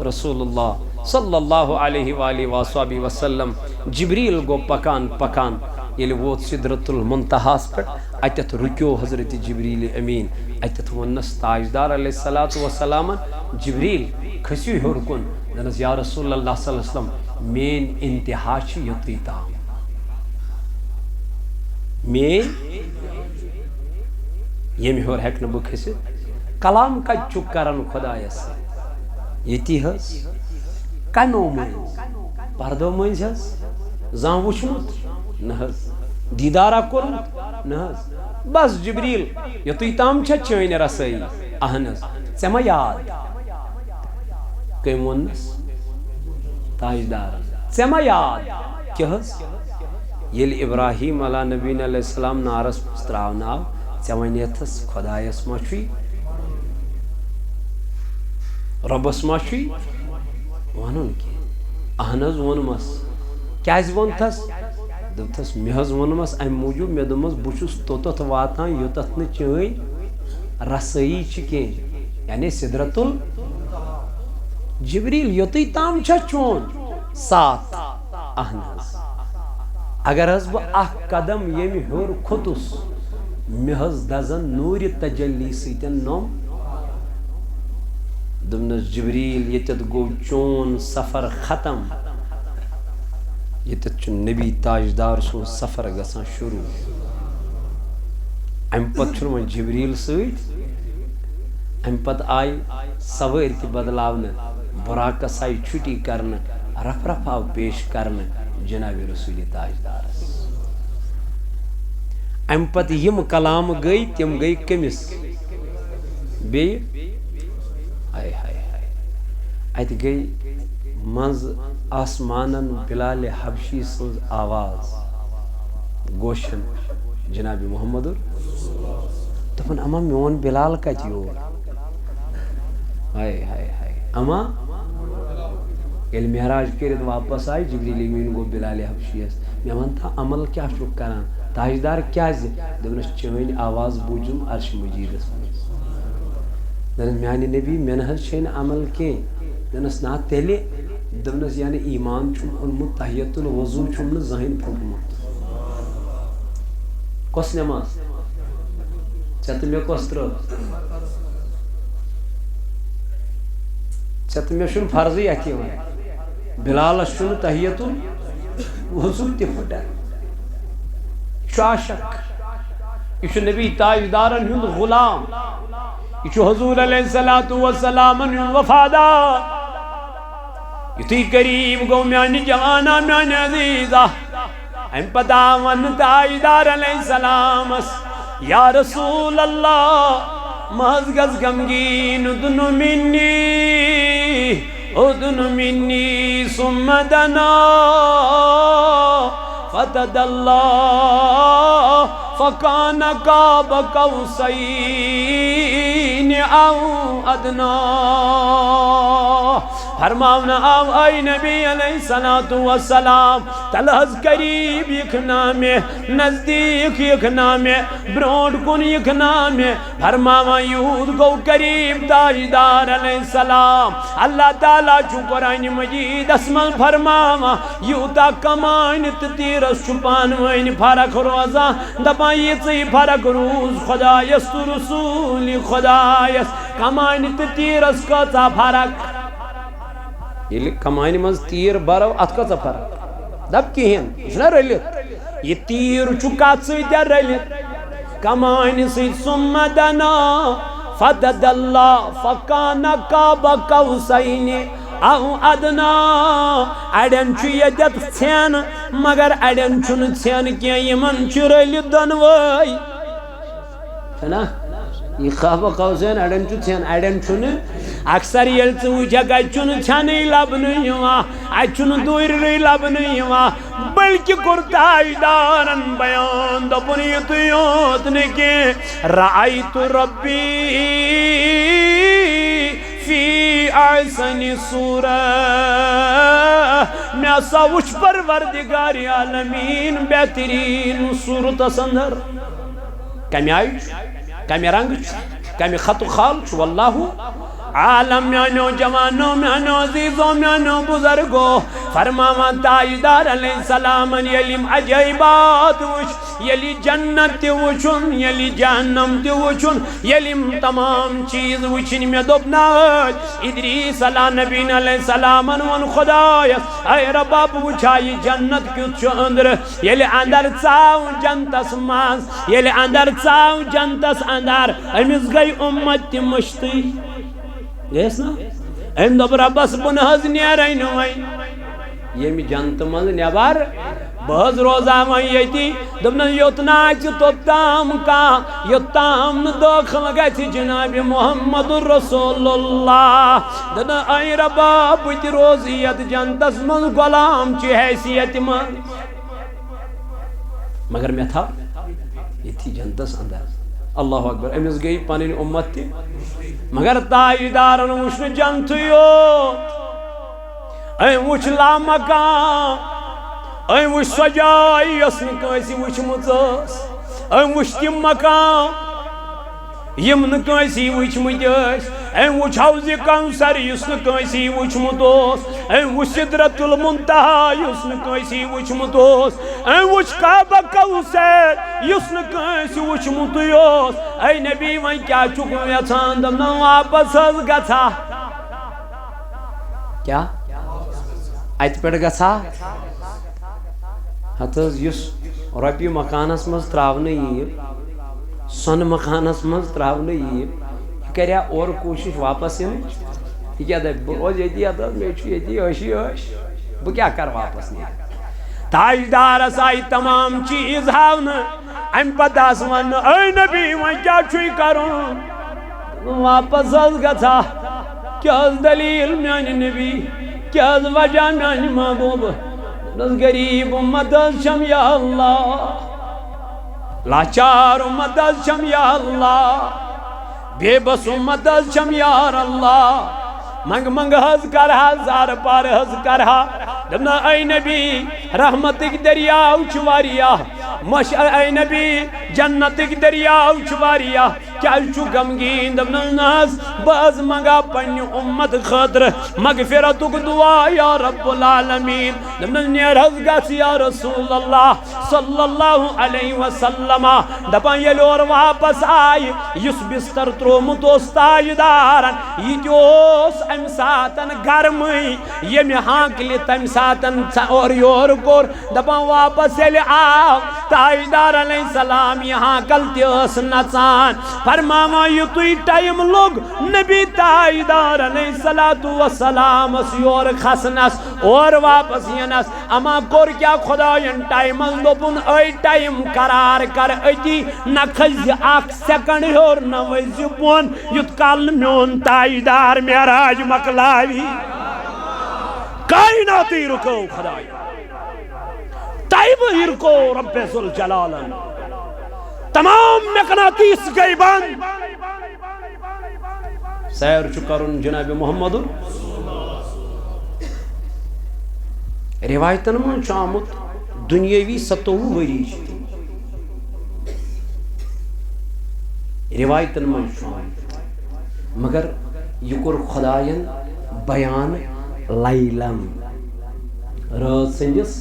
Speaker 1: رسول اللہ صلی اللہ علیہ وآلہ وآلہ وسلم جبریل گو پکان پکان یل ووت سدرۃ المنتہاس پہ اتت رکیو حضرت جبریل امین اتت ونس تاجدار علیہ الصلوۃ والسلام جبریل کھسیو ہیور کن دنس یا رسول اللہ صلی اللہ علیہ وسلم مین انتہا چھ یوتی تام مین یم ہیور ہیک نہ بہ کھسِتھ کلام کت چھ کران خدایس یتی حس کنو مز پردو مز حس زان وچھمت نہ حس دیدارا کورمت نہ حس بس جبریل یوتی تام چھ چین رسائی اہن حس ژے ما یاد کم ونس تاجدار ژے ما یاد کہ حس یل ابراہیم علیہ نبی علیہ السلام نارس تراون آو ژے ونیتھس خدایس ما چھُے ربس ما چھُے ونن کی اہن حظ وونمس کیاز وونتھس دپتھس مےٚ حظ وونمس امہِ موٗجوٗب مےٚ دوٚپمس بہٕ چھُس توٚتتھ واتان یوٚتتھ نہٕ چٲنۍ رسٲیی چھِ کینٛہہ یعنی سدرۃ جبریل یوٚتُے تام چھا چون ساتھ اہن حظ اگر حظ بہٕ اکھ قدم ییٚمہِ ہیوٚر کھوٚتُس مےٚ حظ دزن نوٗرِ تجلی سۭتۍ نوٚم دوٚپنس جبریل ییٚتٮ۪تھ گوٚو چون سفر ختم ییٚتٮ۪تھ چھُ نبی تاجدار سُنٛد سفر گژھان شروع امہِ پتہٕ چھُنہٕ وۄنۍ جبریل سۭتۍ امہِ پتہٕ آیہِ سوٲرۍ تہِ بدلاونہٕ براقس آیہِ چھُٹی کرنہٕ رف رف آو پیش کرنہٕ جناب رسول تاجدارس امہِ پتہٕ یِم کلام گٔے تِم گٔے کٔمِس بیٚیہِ ہائے ہائے ہائے اتہ گئی منز آسمانن بلال حبشی سنز آواز گوشن جناب محمد دپن اما میون بلال کت یور ہائے ہائے ہائے اما یل معراج کرت واپس آئی جبریل امین گو بلال حبشی یس مے ون تھا عمل کیا چھُکھ کران تاجدار کیازِ دپنس چٲنۍ آواز بوٗزُم عرش مجیدس منٛز دپنس میانہِ نبی مےٚ نہ حظ چھنہٕ عمل کینٛہہ دپنس نا تیٚلہِ دپنس یعنی ایمان چھُم اوٚنمُت تحیت الوضوٗ چھُم نہٕ زٕہٕنۍ پھوٚٹمُت کۄس نٮ۪ماز ژےٚ تہٕ مےٚ کۄس ترٲو ژےٚ تہٕ مےٚ چھُنہٕ فرضٕے اتھ یِوان بلالس چھُنہٕ تحیت الوضوٗ تہِ پھٕٹان یہِ چھُ عاشق یہ چھُ نبی تاجدارن ہُنٛد غلام یہ چھُ حضور علیہ الصلوۃ والسلام وفادار یُتھُے قریب گوٚو میانہِ جوانا میانہِ عزیزا امہِ پتہٕ آو وننہٕ تاجدار علیہ السلامس یا رسول اللہ مہز گژھ غمگیٖن اُدُن منی ثم دنا فتدلّى فكان قاب قوسين أو أدنى فرماونا آو آئی نبی علیہ السلام تلحظ قریب یکنا میں نزدیک یکنا میں برونڈ کن یکنا میں فرماوا یود گو قریب تاجدار علیہ السلام اللہ تعالیٰ چھو قرآن مجید اسمال فرماوا یوتا کمائن تیرس چھپان وین فرق روزا دبائیتی فرق روز خدایس تو رسولی خدایس کمائن تیرس کتا فرق یل کمائن مز تیر برو ات کتا فرق دب کہین چھنا رلت یہ تیر چھو کات سیدہ رلت کمائن سید ثم دنا فدد اللہ فکان قاب قوسین او ادنا اڑین چھو یدت ژھین مگر اڑین چھن ژھین کیا یمن چھ رلت دنوائی چھنا یہ قاب قوسین اڑین چھو ژھین اڑین چھن اکثر یل ژٕ وٕچھکھ اَتہِ چھُنہٕ ژھٮ۪نٕے لبنہٕ یِوان اَتہِ چھُنہٕ دوٗرِرٕے لبنہٕ یِوان بٔلکہِ کوٚر تاجدارن بیان دوٚپُن یُتُے یوت نہٕ کینٛہہ رأیتُ ربی فی آئے سنی سورہ میں سوچ پروردگار عالمین بہترین صورت اندر کمی آئی کمی رنگ کمی خط و خال واللہ عالم میانو جوانو میانو عزیزو میانو بزرگو فرماوا تاجدار علیہ السلام یلیم عجائبات وچ یلی جنت تی وچن یلی جہنم تی وچن یلیم تمام چیز وچن میں دبناج ادریس علیہ نبین علیہ السلام ون خدایت اے رباب وچائی جنت کیت چو اندر یلی اندر چاو جنتس ماز یلی اندر چاو جنتس اندر امیز گئی امت تی مشتی گیس نا ایم دب ربس بن حض نیرین ہوئی یہ می جنت مند نیبار بہز روزہ وہیں یتی دبنا یوتنا چی توتام کا یوتام داخل گئی جناب محمد رسول اللہ دبنا اے ربا بوتی روزیت جنتس من غلام چی حیثیت من مگر میں تھا یہ تھی جنتس اندر اللہ اکبر امیز گئی پانین امت تھی مگر تاجدارن وچھ جنتیوت اے وچھ لامکان اے وچھ سجائی اسن کیسی وچھ مزاس اے وچھ تیم مکان یم نکیسی وچھ مجاس اے وچھ حوض کونسر یس نکیسی وچھ مدوس اے وچھ صدرت المنتہا یس نکیسی وچھ مدوس اے وچھ کعبہ کوثر یس نکیسی وچھ مدوس اے نبی وین کیا چکو یتان دم نو واپس از گتا کیا ایت پیڑ گتا حتیز یس ربی مکانس مز تراؤنے یہ سن مکانس مز تراؤنے یہ کریا اور کوشش واپس ان یہ کیا دے روز یتی آتا میچو یتی اشی اش وہ کیا کر واپس نہیں تاجدار سائی تمام چیز ہاون ام پتاس ون اے نبی ون کیا چھوئی کرون واپس از گتا کیا دلیل میانی نبی کیا وجہ میانی محبوب نز غریب امت شم یا اللہ لاچار امت شم یا اللہ بے بس امت شم یا اللہ منگ منگ حض کرہا زار پار حض کرہا دبنا اے نبی رحمتک دریاو چواریا مشعر اے نبی جنتک دریاو چواریا کیا چو غمگین دبنا ناس باز منگا پنی امت خطر مغفرتک دعا یا رب العالمین دبنا نیر حض گس یا رسول اللہ صلی اللہ علیہ وسلم دبا یلور واپس آئی یس بستر ترومتوس تاجدارن یہ دیوس ام ساتن گرمی یہ میں ہانکلی تم ساتن اور یور کور دبا واپس یلی آو تاجدار علیہ السلام یہاں کلتی اس نسان فرماما یہ توی ٹائم لوگ نبی تاجدار علیہ السلام اس یور خسنس اور واپس ینس اما کور کیا خدایان ٹائم لوبن اے ٹائم قرار کر اتی نکھز آکھ سیکنڈ اور نوزی بون یت کال میون تاجدار میراج مکلاوی کائناتی رکو خدای طیب رکو رب ذوالجلالن تمام مقناطیس گئی بند سیر چکرن جناب محمد روایتن من چامت دنیاوی 27 وریج روایتن من چامت مگر یکر خداین بیان لیلم رات سنجس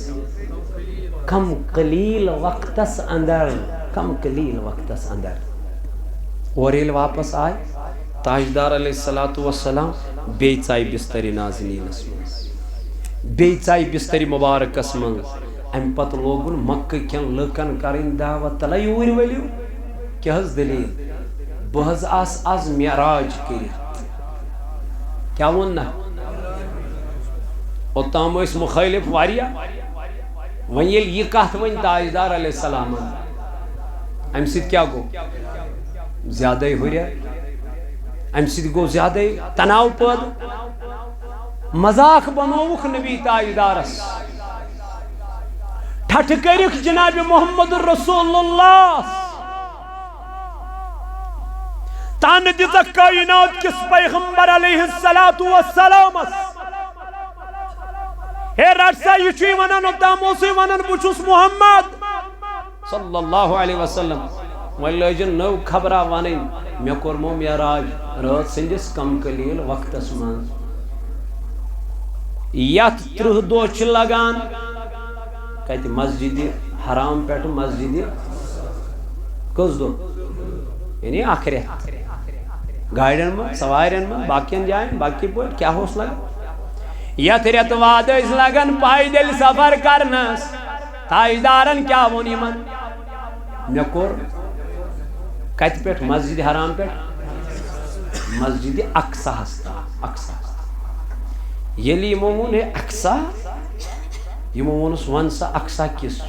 Speaker 1: کم قلیل وقتس اندر کم قلیل وقتس اندر اور ایل واپس آئے تاجدار علیہ السلام بیچائی بستری نازنین اسمانس بیچائی بستری مبارک اسمانس ام پت لوگن مکہ کین لکن کرن دعوت تلا یور ولیو کیا حض دلیل بہز آز معراج کری کیا وننا اوتام اس مخالف واریا ون یہ کہت ون تاجدار علیہ السلام ام سید کیا گو زیادہ ہی ہوریا ام سید گو زیادہ ہی تناو پد مذاق بنوک نبی تاجدارس ٹھٹ کرک جناب محمد رسول اللہ تان دِژکھ کائنات کس پیغمبر علیہ السلام ہے رٹ سا یہ چھ ونان اوتام اوسے ونان بہ چھس محمد صلی اللہ علیہ وسلم وۄنۍ لٲجِن نٔو خبرا ونٕنۍ مےٚ کوٚرمو معراج رات سٕنٛدِس کم قلیٖل وقتس منٛز یتھ 30 دۄہ چھِ لگان کتہِ مسجد حرام پٮ۪ٹھ مسجد کٔژ دۄہ یعنی اکھ رٮ۪تھ گاڑٮ۪ن منٛز سوارٮ۪ن منٛز باقین جاین باقی پٲٹھۍ کیٛاہ اوس لگان یتھ رٮ۪تہٕ واد ٲسۍ لگان پایدٔلۍ سفر کرنس تاجدارن کیٛاہ ووٚن یِمن مےٚ کوٚر کتہِ پٮ۪ٹھ مسجد حرام پٮ۪ٹھ مسجد اقصاہس تام اقصاہس ییٚلہِ یِمو ووٚن ہے اقصا یِمو ووٚنُس وَن سا اقصا کِس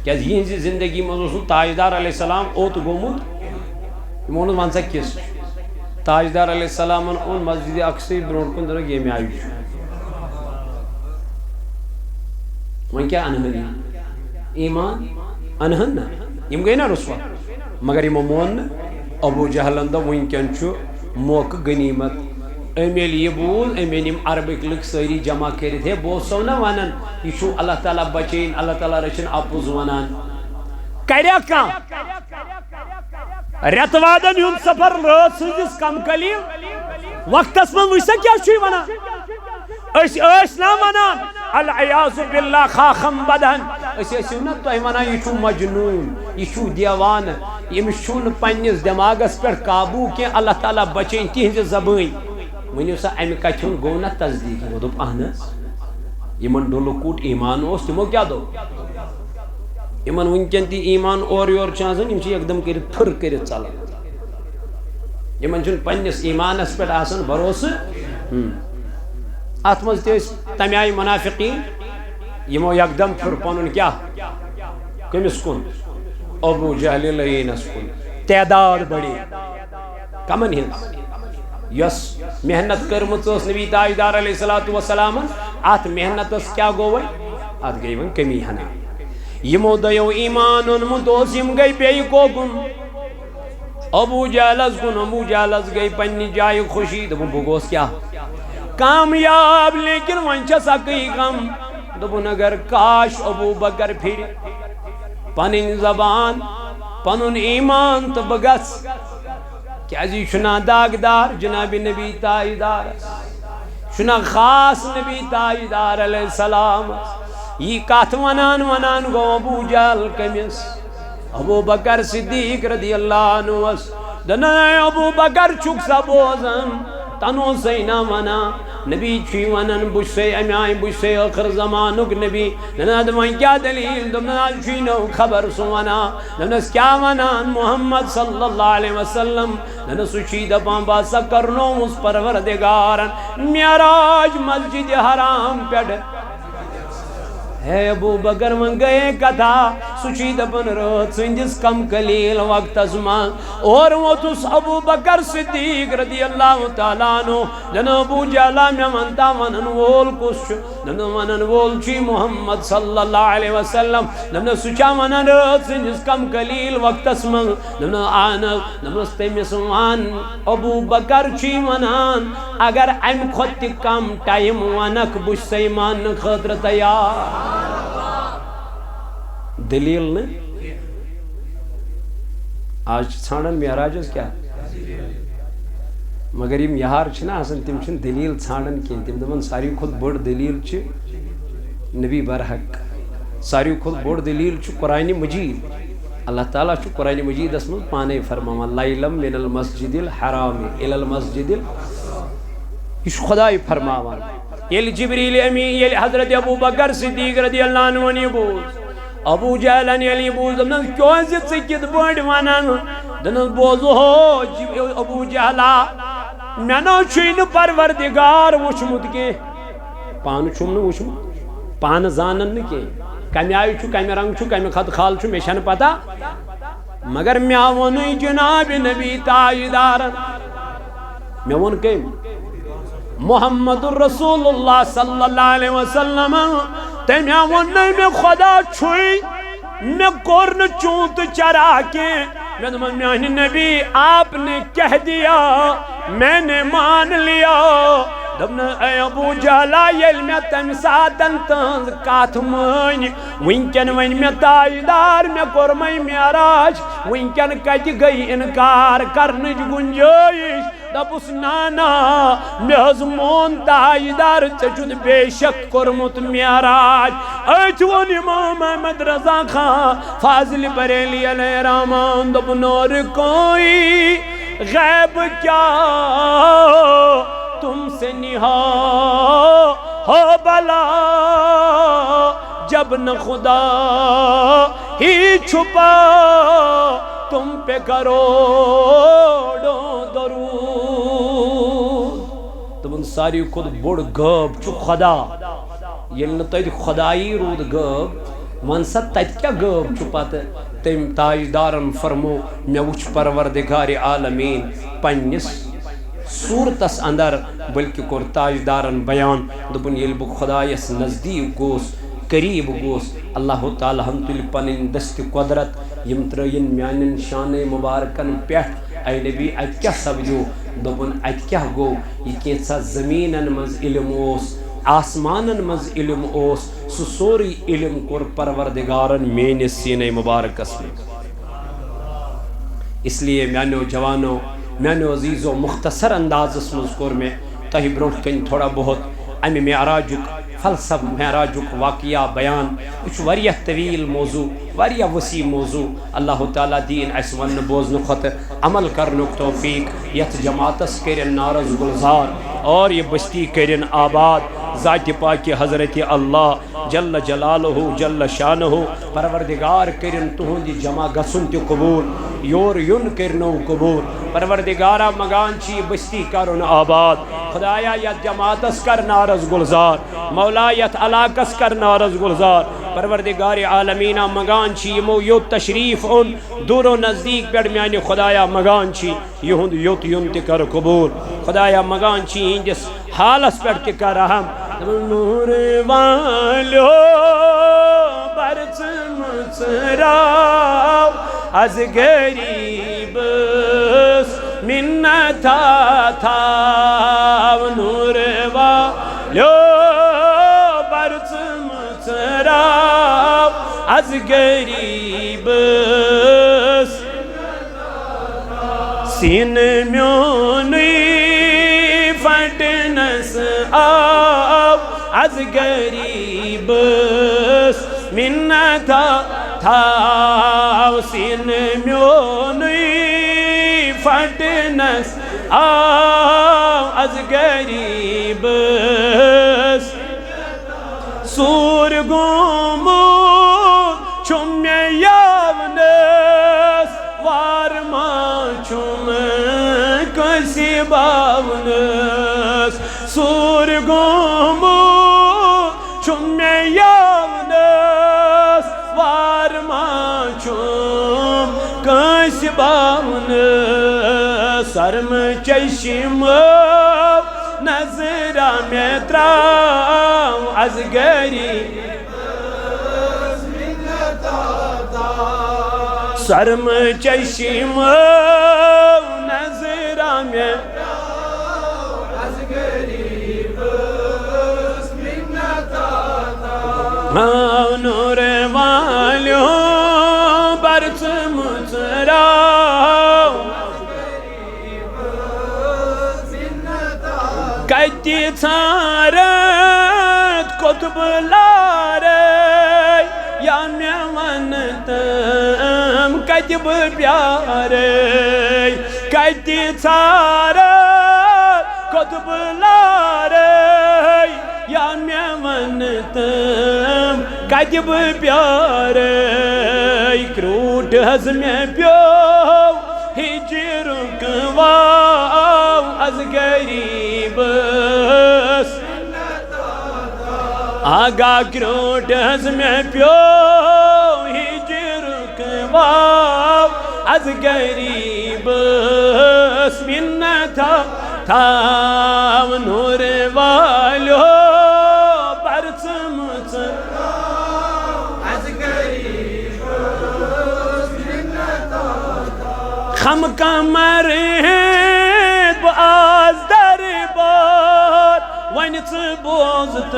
Speaker 1: کیٛازِ یِہنٛزِ زندگی منٛز اوس نہٕ تاجدار علیہ السلام اوٚت گوٚمُت یِمو ووٚنُس وَن سا کِس تاجدار علیہ السلامن اوٚن مسجد اقصی برونٛٹھ کُن دوٚپُکھ ییٚمہِ آیہِ چھُ وۄنۍ کیٛاہ اَنہٕ ہن ایمان اَنہن نہ یِم گٔے نا رُسوا مگر یِمو مون نہٕ ابوٗ جہلن دوٚپ وٕنکٮ۪ن چھُ موقعہٕ غنیٖمت أمۍ ییٚلہِ یہِ بوٗز أمۍ أنۍ یِم عربٕکۍ لُکھ سٲری جمع کٔرِتھ ہے بہٕ اوسو نا ونان یہِ چھُ اللہ تعالیٰ بچٲیِن اللہ تعالیٰ رٔچھِن اپُز ونان کریا کانٛہہ رٮ۪تہٕ وادن ہُنٛد سفر رٲژ سٕنٛدِس کم قلیٖل وقتس منٛز وٕچھ سا کیٛاہ چھُ یہِ ونان أسۍ ٲسۍ نا ونان العیاذ باللہ خاخم بدن أسۍ ٲسِو نا تۄہہِ ونان یہِ چھُ مجنوٗن یہِ چھُ دیوانہٕ ییٚمِس چھُنہٕ پننِس دٮ۪ماغس پٮ۪ٹھ قابوٗ کینٛہہ اللہ تعالیٰ بچٲیِن تِہنٛزِ زبٲنۍ ؤنِو سا امہِ کتھِ ہُنٛد گوٚو نا تصدیٖق یِمو دوٚپ اہن حظ یِمن ڈُلہٕ کوٗٹ ایمان اوس تِمو کیٛاہ دوٚپ یِمن وٕنکٮ۪ن تہِ ایمان اورٕ یورٕ چھُ آسان یِم چھِ یکدم کٔرِتھ پھٕر کٔرِتھ ژلان یِمن چھُنہٕ پننِس ایمانس پٮ۪ٹھ آسان بھروسہٕ اتھ منٛز تہِ ٲسۍ تمہِ آیہِ منافقیٖن یِمو یکدم پھٕر پنُن کیٛاہ کٔمِس کُن ابوٗ جہلِ لعیٖنس کُن تعداد بڑے کمن ہٕنٛز یۄس محنت کٔرمٕژ ٲس نبی تاجدار علیہ الصلوٰتُ وسلامن اتھ محنتس کیٛاہ گوٚو وۄنۍ اتھ گٔے وۄنۍ کمی ہنا یِمو دۄیو ایمان اوٚنمُت اوس یِم گٔے بیٚیہِ کوکُن ابوٗ جہلس کُن ابوٗ جہلس گٔے پننہِ جایہِ خوشی دوٚپُن بہٕ گوس کیٛاہ کامیاب لیکن وۄنۍ چھس اکٕے غم دوٚپُن اگر کاش ابوٗ بکر پھرِ پنٕنۍ زبان پنُن ایمان تہٕ بہٕ گژھٕ کیٛازِ یہِ چھُنا داغدار جناب نبی تاجدارس چھُنا خاص نبی تاجدار علیہ السلام یہِ کتھ ونان ونان گوٚو ابوٗ جہل کٔمِس ابوٗ بکر صدیٖق رضی اللہ عنہس دپان ابوٗ بکر چھُکھ سا بوزان تنہٕ اوسے نا ونان نبی چھُے ونان بہٕ چھُسے امہِ آیہِ بہٕ چھُسے ٲخر زمانُک نبی دپان وۄنۍ کیٛاہ دلیٖل دوٚپُن آز چھُے نٔو خبر سُہ ونان دپنس کیٛاہ ونان محمد صلی اللہ علیہ وسلم دپنس سُہ چھُے دپان بہٕ ہسا کرنووُس پروردگارن معراج مسجد حرام پٮ۪ٹھ ہے ابوٗ بکر وۄنۍ گٔیے کتھا سُہ چھُے دپان رٲژ سٕنٛدِس کم قلیٖل وقتس منٛز اورٕ ووتُس ابوٗ بکر صدیٖق رضی اللہ تعالیٰ عنہ دپان ابوٗ جہلا مےٚ ون تا ونن وول کُس چھُ دپان ونن وول چھُے محمد صلی اللہ علیہ وسلم دپنس سُہ چھا ونان رٲژ سٕنٛدِس کم قلیٖل وقتس منٛز دپان اہن حظ دپنس تٔمِس ون ابوٗ بکر چھُے ونان اگر امہِ کھۄتہٕ تہِ کم ٹایم ونکھ بہٕ چھُسے ماننہٕ خٲطرٕ تیار دلیل نہ آج ژھانڈان معراجس کیا مگر یم یار چھنا آسان تم چھن دلیل ژھانڈان کینٛہہ تم دپان ساروی کھۄتہٕ بٔڑ دلیل چھِ نبی برحق ساروی کھۄتہٕ بوٚڑ دلیل چھُ قرآنِ مجید اللہ تعالیٰ چھُ قرآنِ مجیدس منٛز پانے فرماوان لیلم من المسجد الحرام الى المسجد یہِ چھُ خۄداے فرماوان ییٚلہِ جبریٖل امیٖن ییٚلہِ حضرت ابوٗ بکر صدیٖق رضی اللہ عنہُن یہِ بوٗز ابوٗ جہلن ییٚلہِ یہِ بوٗز دپنس کیٛازِ ژٕ کِتھ پٲٹھۍ ونان دپنس بوزو ابوٗ جہلا مےٚ نہ چھُے نہٕ پروردگار وٕچھمُت کینٛہہ پانہٕ چھُم نہٕ وٕچھمُت پانہٕ زانن نہٕ کینٛہہ کمہِ آیہِ چھُ کمہِ رنٛگہٕ چھُ کمہِ خط خال چھُ مےٚ چھنہٕ پتہ مگر مےٚ ووٚنُے جناب نبی تاجدارن مےٚ ووٚن کٔمۍ محمد رسول اللہ صلی اللہ علیہ وسلم تٔمۍ ووٚن نہٕ مےٚ خۄدا چھُے مےٚ کوٚر نہٕ چوٗنٛتہٕ چرا کینٛہہ میں دمن میانی نبی آپ نے کہہ دیا میں نے مان لیا دبن اے ابو جہلا یل میں تم ساتن تنز کات مانی ونکن ون میں تاجدار میں کرمائی معراج ونکن کت گئی انکار کرنج گنجائش دپس نانا میں مون تاجدار چچود بے شک کرمت معراج ایچ ون امام احمد رضا خان فاضل بریلی علیہ رحمان دپ نور کوئی غیب کیا تم سے نہا ہو بلا جب نہ خدا ہی چھپا تم پہ کروڑوں درود تم ان ساری خود بڑ غب چو خدا یل نہ تت خدائی رود غب ون سا تت کیا غب چھپا تم تاجدارن فرمو مے وچ پروردگار عالمین پنس صورتس اندر بلکہ کور تاجدارن بیان دپن یل بہ خدایس نزدیک گوس قریب گوس اللہ تعالیٰ ہم تل پنن دست قدرت یم ترین میانن شان مبارکن پیٹھ اے نبی ات کیا سبجو دپن ات کیا گو یہ کینسا زمینن مز علم اوس آسمانن مز علم اوس سو سوری علم کور پروردگارن میانس سینہ مبارکس میں اس لیے میانو جوانو میانو عزیزو مختصر انداز مز کور میں تہ برونٹ کن تھوڑا بہت امی معراجک فلسف معراجک واقعہ بیان یہ واریاہ طویل موضوع واریاہ وسیع موضوع اللہ تعالیٰ دین اس ون بوزن خط عمل کرنک توفیق یت جماعتس کرن نارز گلزار اور یہ بستی کرن آباد ذات پاک حضرت اللہ جل جلالہ جل شانہ پروردگار کرن تہند جمع گسن تہ قبول یور یون کرنو قبول پروردگارہ مگان چی بستی کرن آباد خدایا یت جماعتس کر نارز گلزار مولا یت علاقس کر نارز گلزار پروردگار عالمینہ مگان چی یمو یوت تشریف ان دور و نزدیک پیڑ میانی خدایا مگان چی یہند یوت یون تہ کر قبول خدایا مگان چی ہندس حالس پیڑ تہ کر رحم نور والو برچ مچراو از غریب منتا تھا نور والو برچ مچراو از غریب سین میونی فٹنس آو از غریب منتا تھا سین میونی فٹنس آو از غریب سور گومو چم یاونس وارما چم کسی باونس سور گومو چم یاونس وارما چم کسی باونس سرم چشم نظرہ میں تراو از غریب سرم چشم نظرہ میں از غریب نور والیو برچ مچراو کتی ثارت قطب لارے یا میونتم کتب پیارے کتی ثارت قطب لارے یا میونتم کتب پیارے کروٹ حز میں پیو ہجرک واو از غریب آگا کروٹ حز میں پیو ہجرک واو از غریب منتا تھا نور والو برچ مچراو از غریب منتا خم کمر باز دربار ون بوزت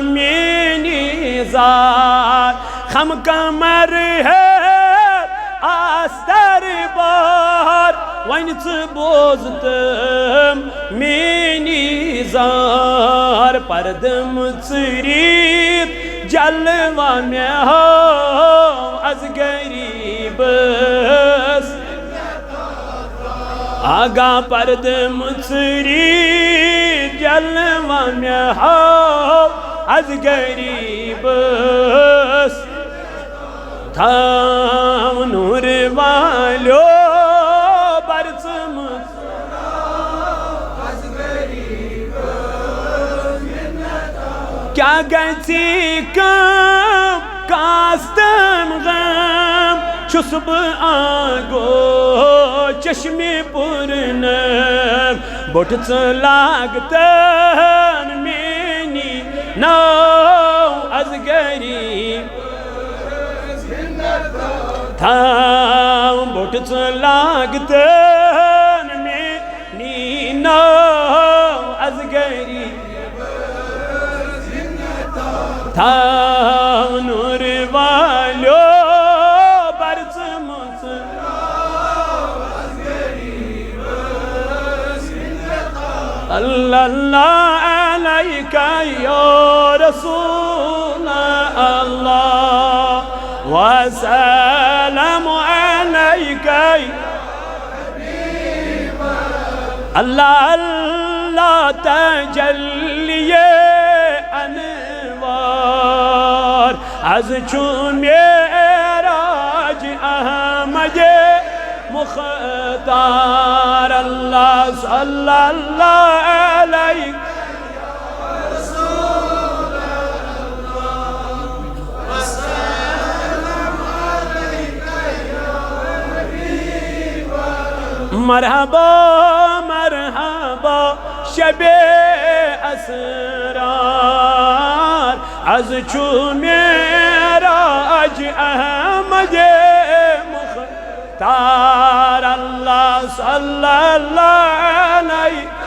Speaker 1: مینی زار خم کمر آس دربار ون بوزت مینی زار پردم ژرید جلوہ مے ہاو از غریبس آگا پردم ژرید جلوہ مے ہاو از غریبس تھاو نور والیو برژم کیا گژھی کم کاستم غم چھس بہ آگو چشمہ پرنم بوٹ لاگتن مینی نو از غریب تھاو بوٹ لاگتن مینی نو از غریب تھاو نور والیو برژم اللہ اللہ علیکہ یا رسول اللہ وسلام علیکہ اللہ اللہ تجلی انوار از چون معراج احمد مختار اللہ صلی اللہ علیہ مرحبا مرحبا شب اسرار از چو معراج احمد مختار اللہ صلی اللہ علیہ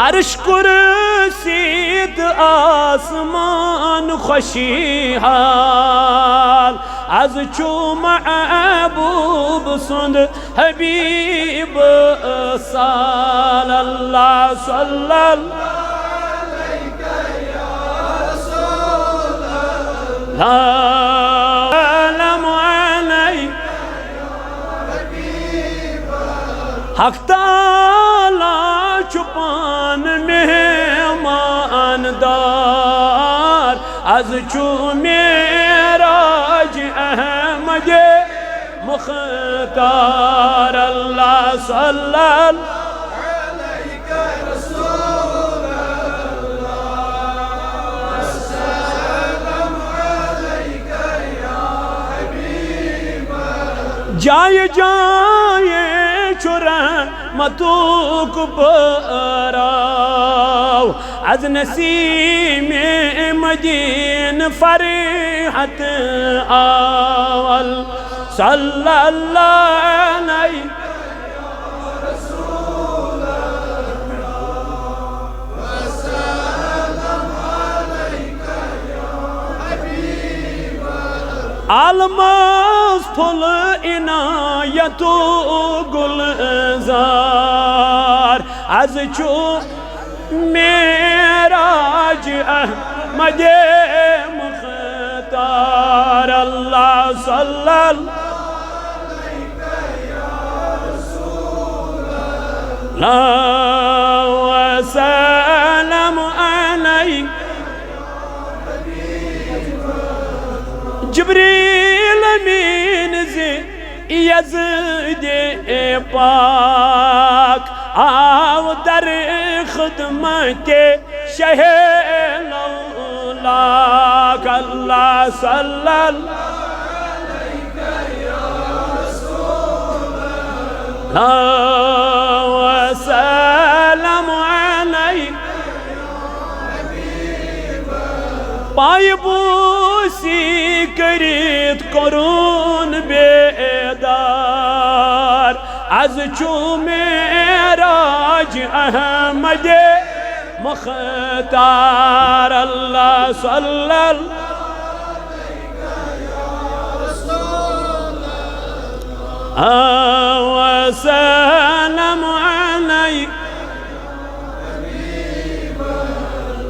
Speaker 1: عرش کرسید آسمان خوشی حال از چو محبوب سند حبیب سال اللہ صلی اللہ علیہ حق تعالی چھپان مہمان دار از چو معراج احمد مختار اللہ صلی اللہ علیہ رسول اللہ وسلام علیک یا حبیب جائے جائے رحمتک براو از نسیم مدین فرحت آول صلی اللہ علیہ رسول اللہ وسلام علیک یا حبیب الماس پھل عنایت گلزار از چو معراج احمد مختار اللہ صلی اللہ علیہ وسلم علیہ جبریل امین سے یزد پاک آو در خدمت شہ لولاک اللہ صلی اللہ علیہ وسلم علیہ پائے بوسی کریت قرون بیدار از چو معراج احمد مختار اللہ صلی اللہ وسلم علیہ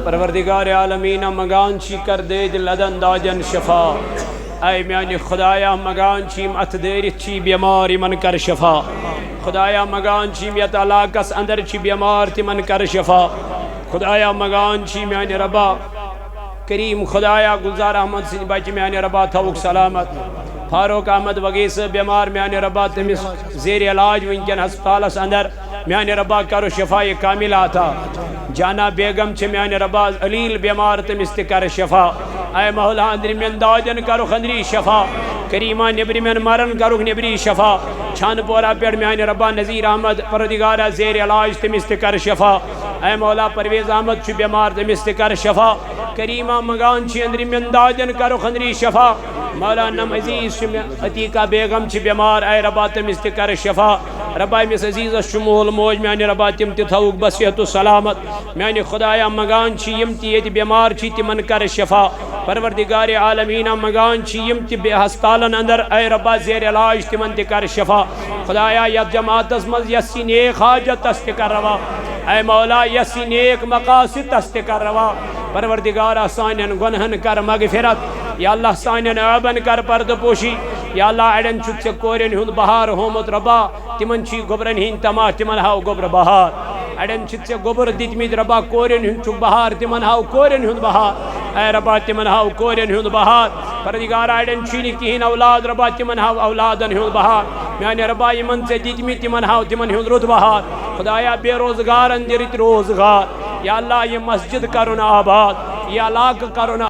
Speaker 1: پروردگار عالمین مگان چی کر دے لدن داجن شفا اے میانی خدایا مگان چیم اتدیر چی بیماری من کر شفا خدایا مگان چیم یت علاقس اندر چی بیمار تی من کر شفا خدایا مگان چی میانی ربا کریم خدایا گلزار احمد سنی باچی میانی ربا تھوک سلامت فاروق احمد وگیس بیمار میانی ربا تمس زیر علاج ونکن ہسپتالس اندر میانی ربا کرو شفا کامل آتا جانا بیگم چھ میانی ربا علیل بیمار تمس کر شفا اے مولا اندر من داجن کرو خندری شفا کریمہ نبری من مرن کرو نبری شفا چھان پورا پیڑ میانی ربا نذیر احمد پردگارہ زیر علاج تمس کر شفا اے مولا پرویز احمد چھ بیمار تمس کر شفا کریمہ مگان چھ اندر من داجن کرو خندری شفا مولا نم عزیز عتیقہ بیگم چھ بیمار اے ربا تمس کر شفا ربا امس عزیز شمول موج میانی ربا تم تھوک بصیحت و سلامت میانی خدایا مگان چھ یم تی بیمار چھ تمن کر شفا پروردگار عالمین مگان چھ یم تی ہسپتالن اندر اے ربا زیر علاج تمن کر شفا خدایا یت جماعتس مز یسی نیک حاجت تست کر روا اے مولا یسی نیک مقاصد تست کر روا پروردگارہ سانین گنہن کر مغفرت یا اللہ سانین عیبن کر پرد پوشی یا اللہ اڑن چھت سے کورین ہند بہار ہومت ربا تمن چھی گبرن ہند تماش تمن ہاو گبر بہار اڑن چھت سے گبر دتمید ربا کورین ہند چھک بہار تمن ہاو کورین ہند بہار اے ربا تمن ہاو کورین ہند بہار پروردگارہ اڑن چھینی کہین اولاد ربا تمن ہاو اولادن ہند بہار میانی ربا یمن سے دتمی تمن ہاو تمن ہند رد بہار خدایا بے روزگار اندرت روزگار یا اللہ یہ مسجد کرن آباد یہ علاقہ کرن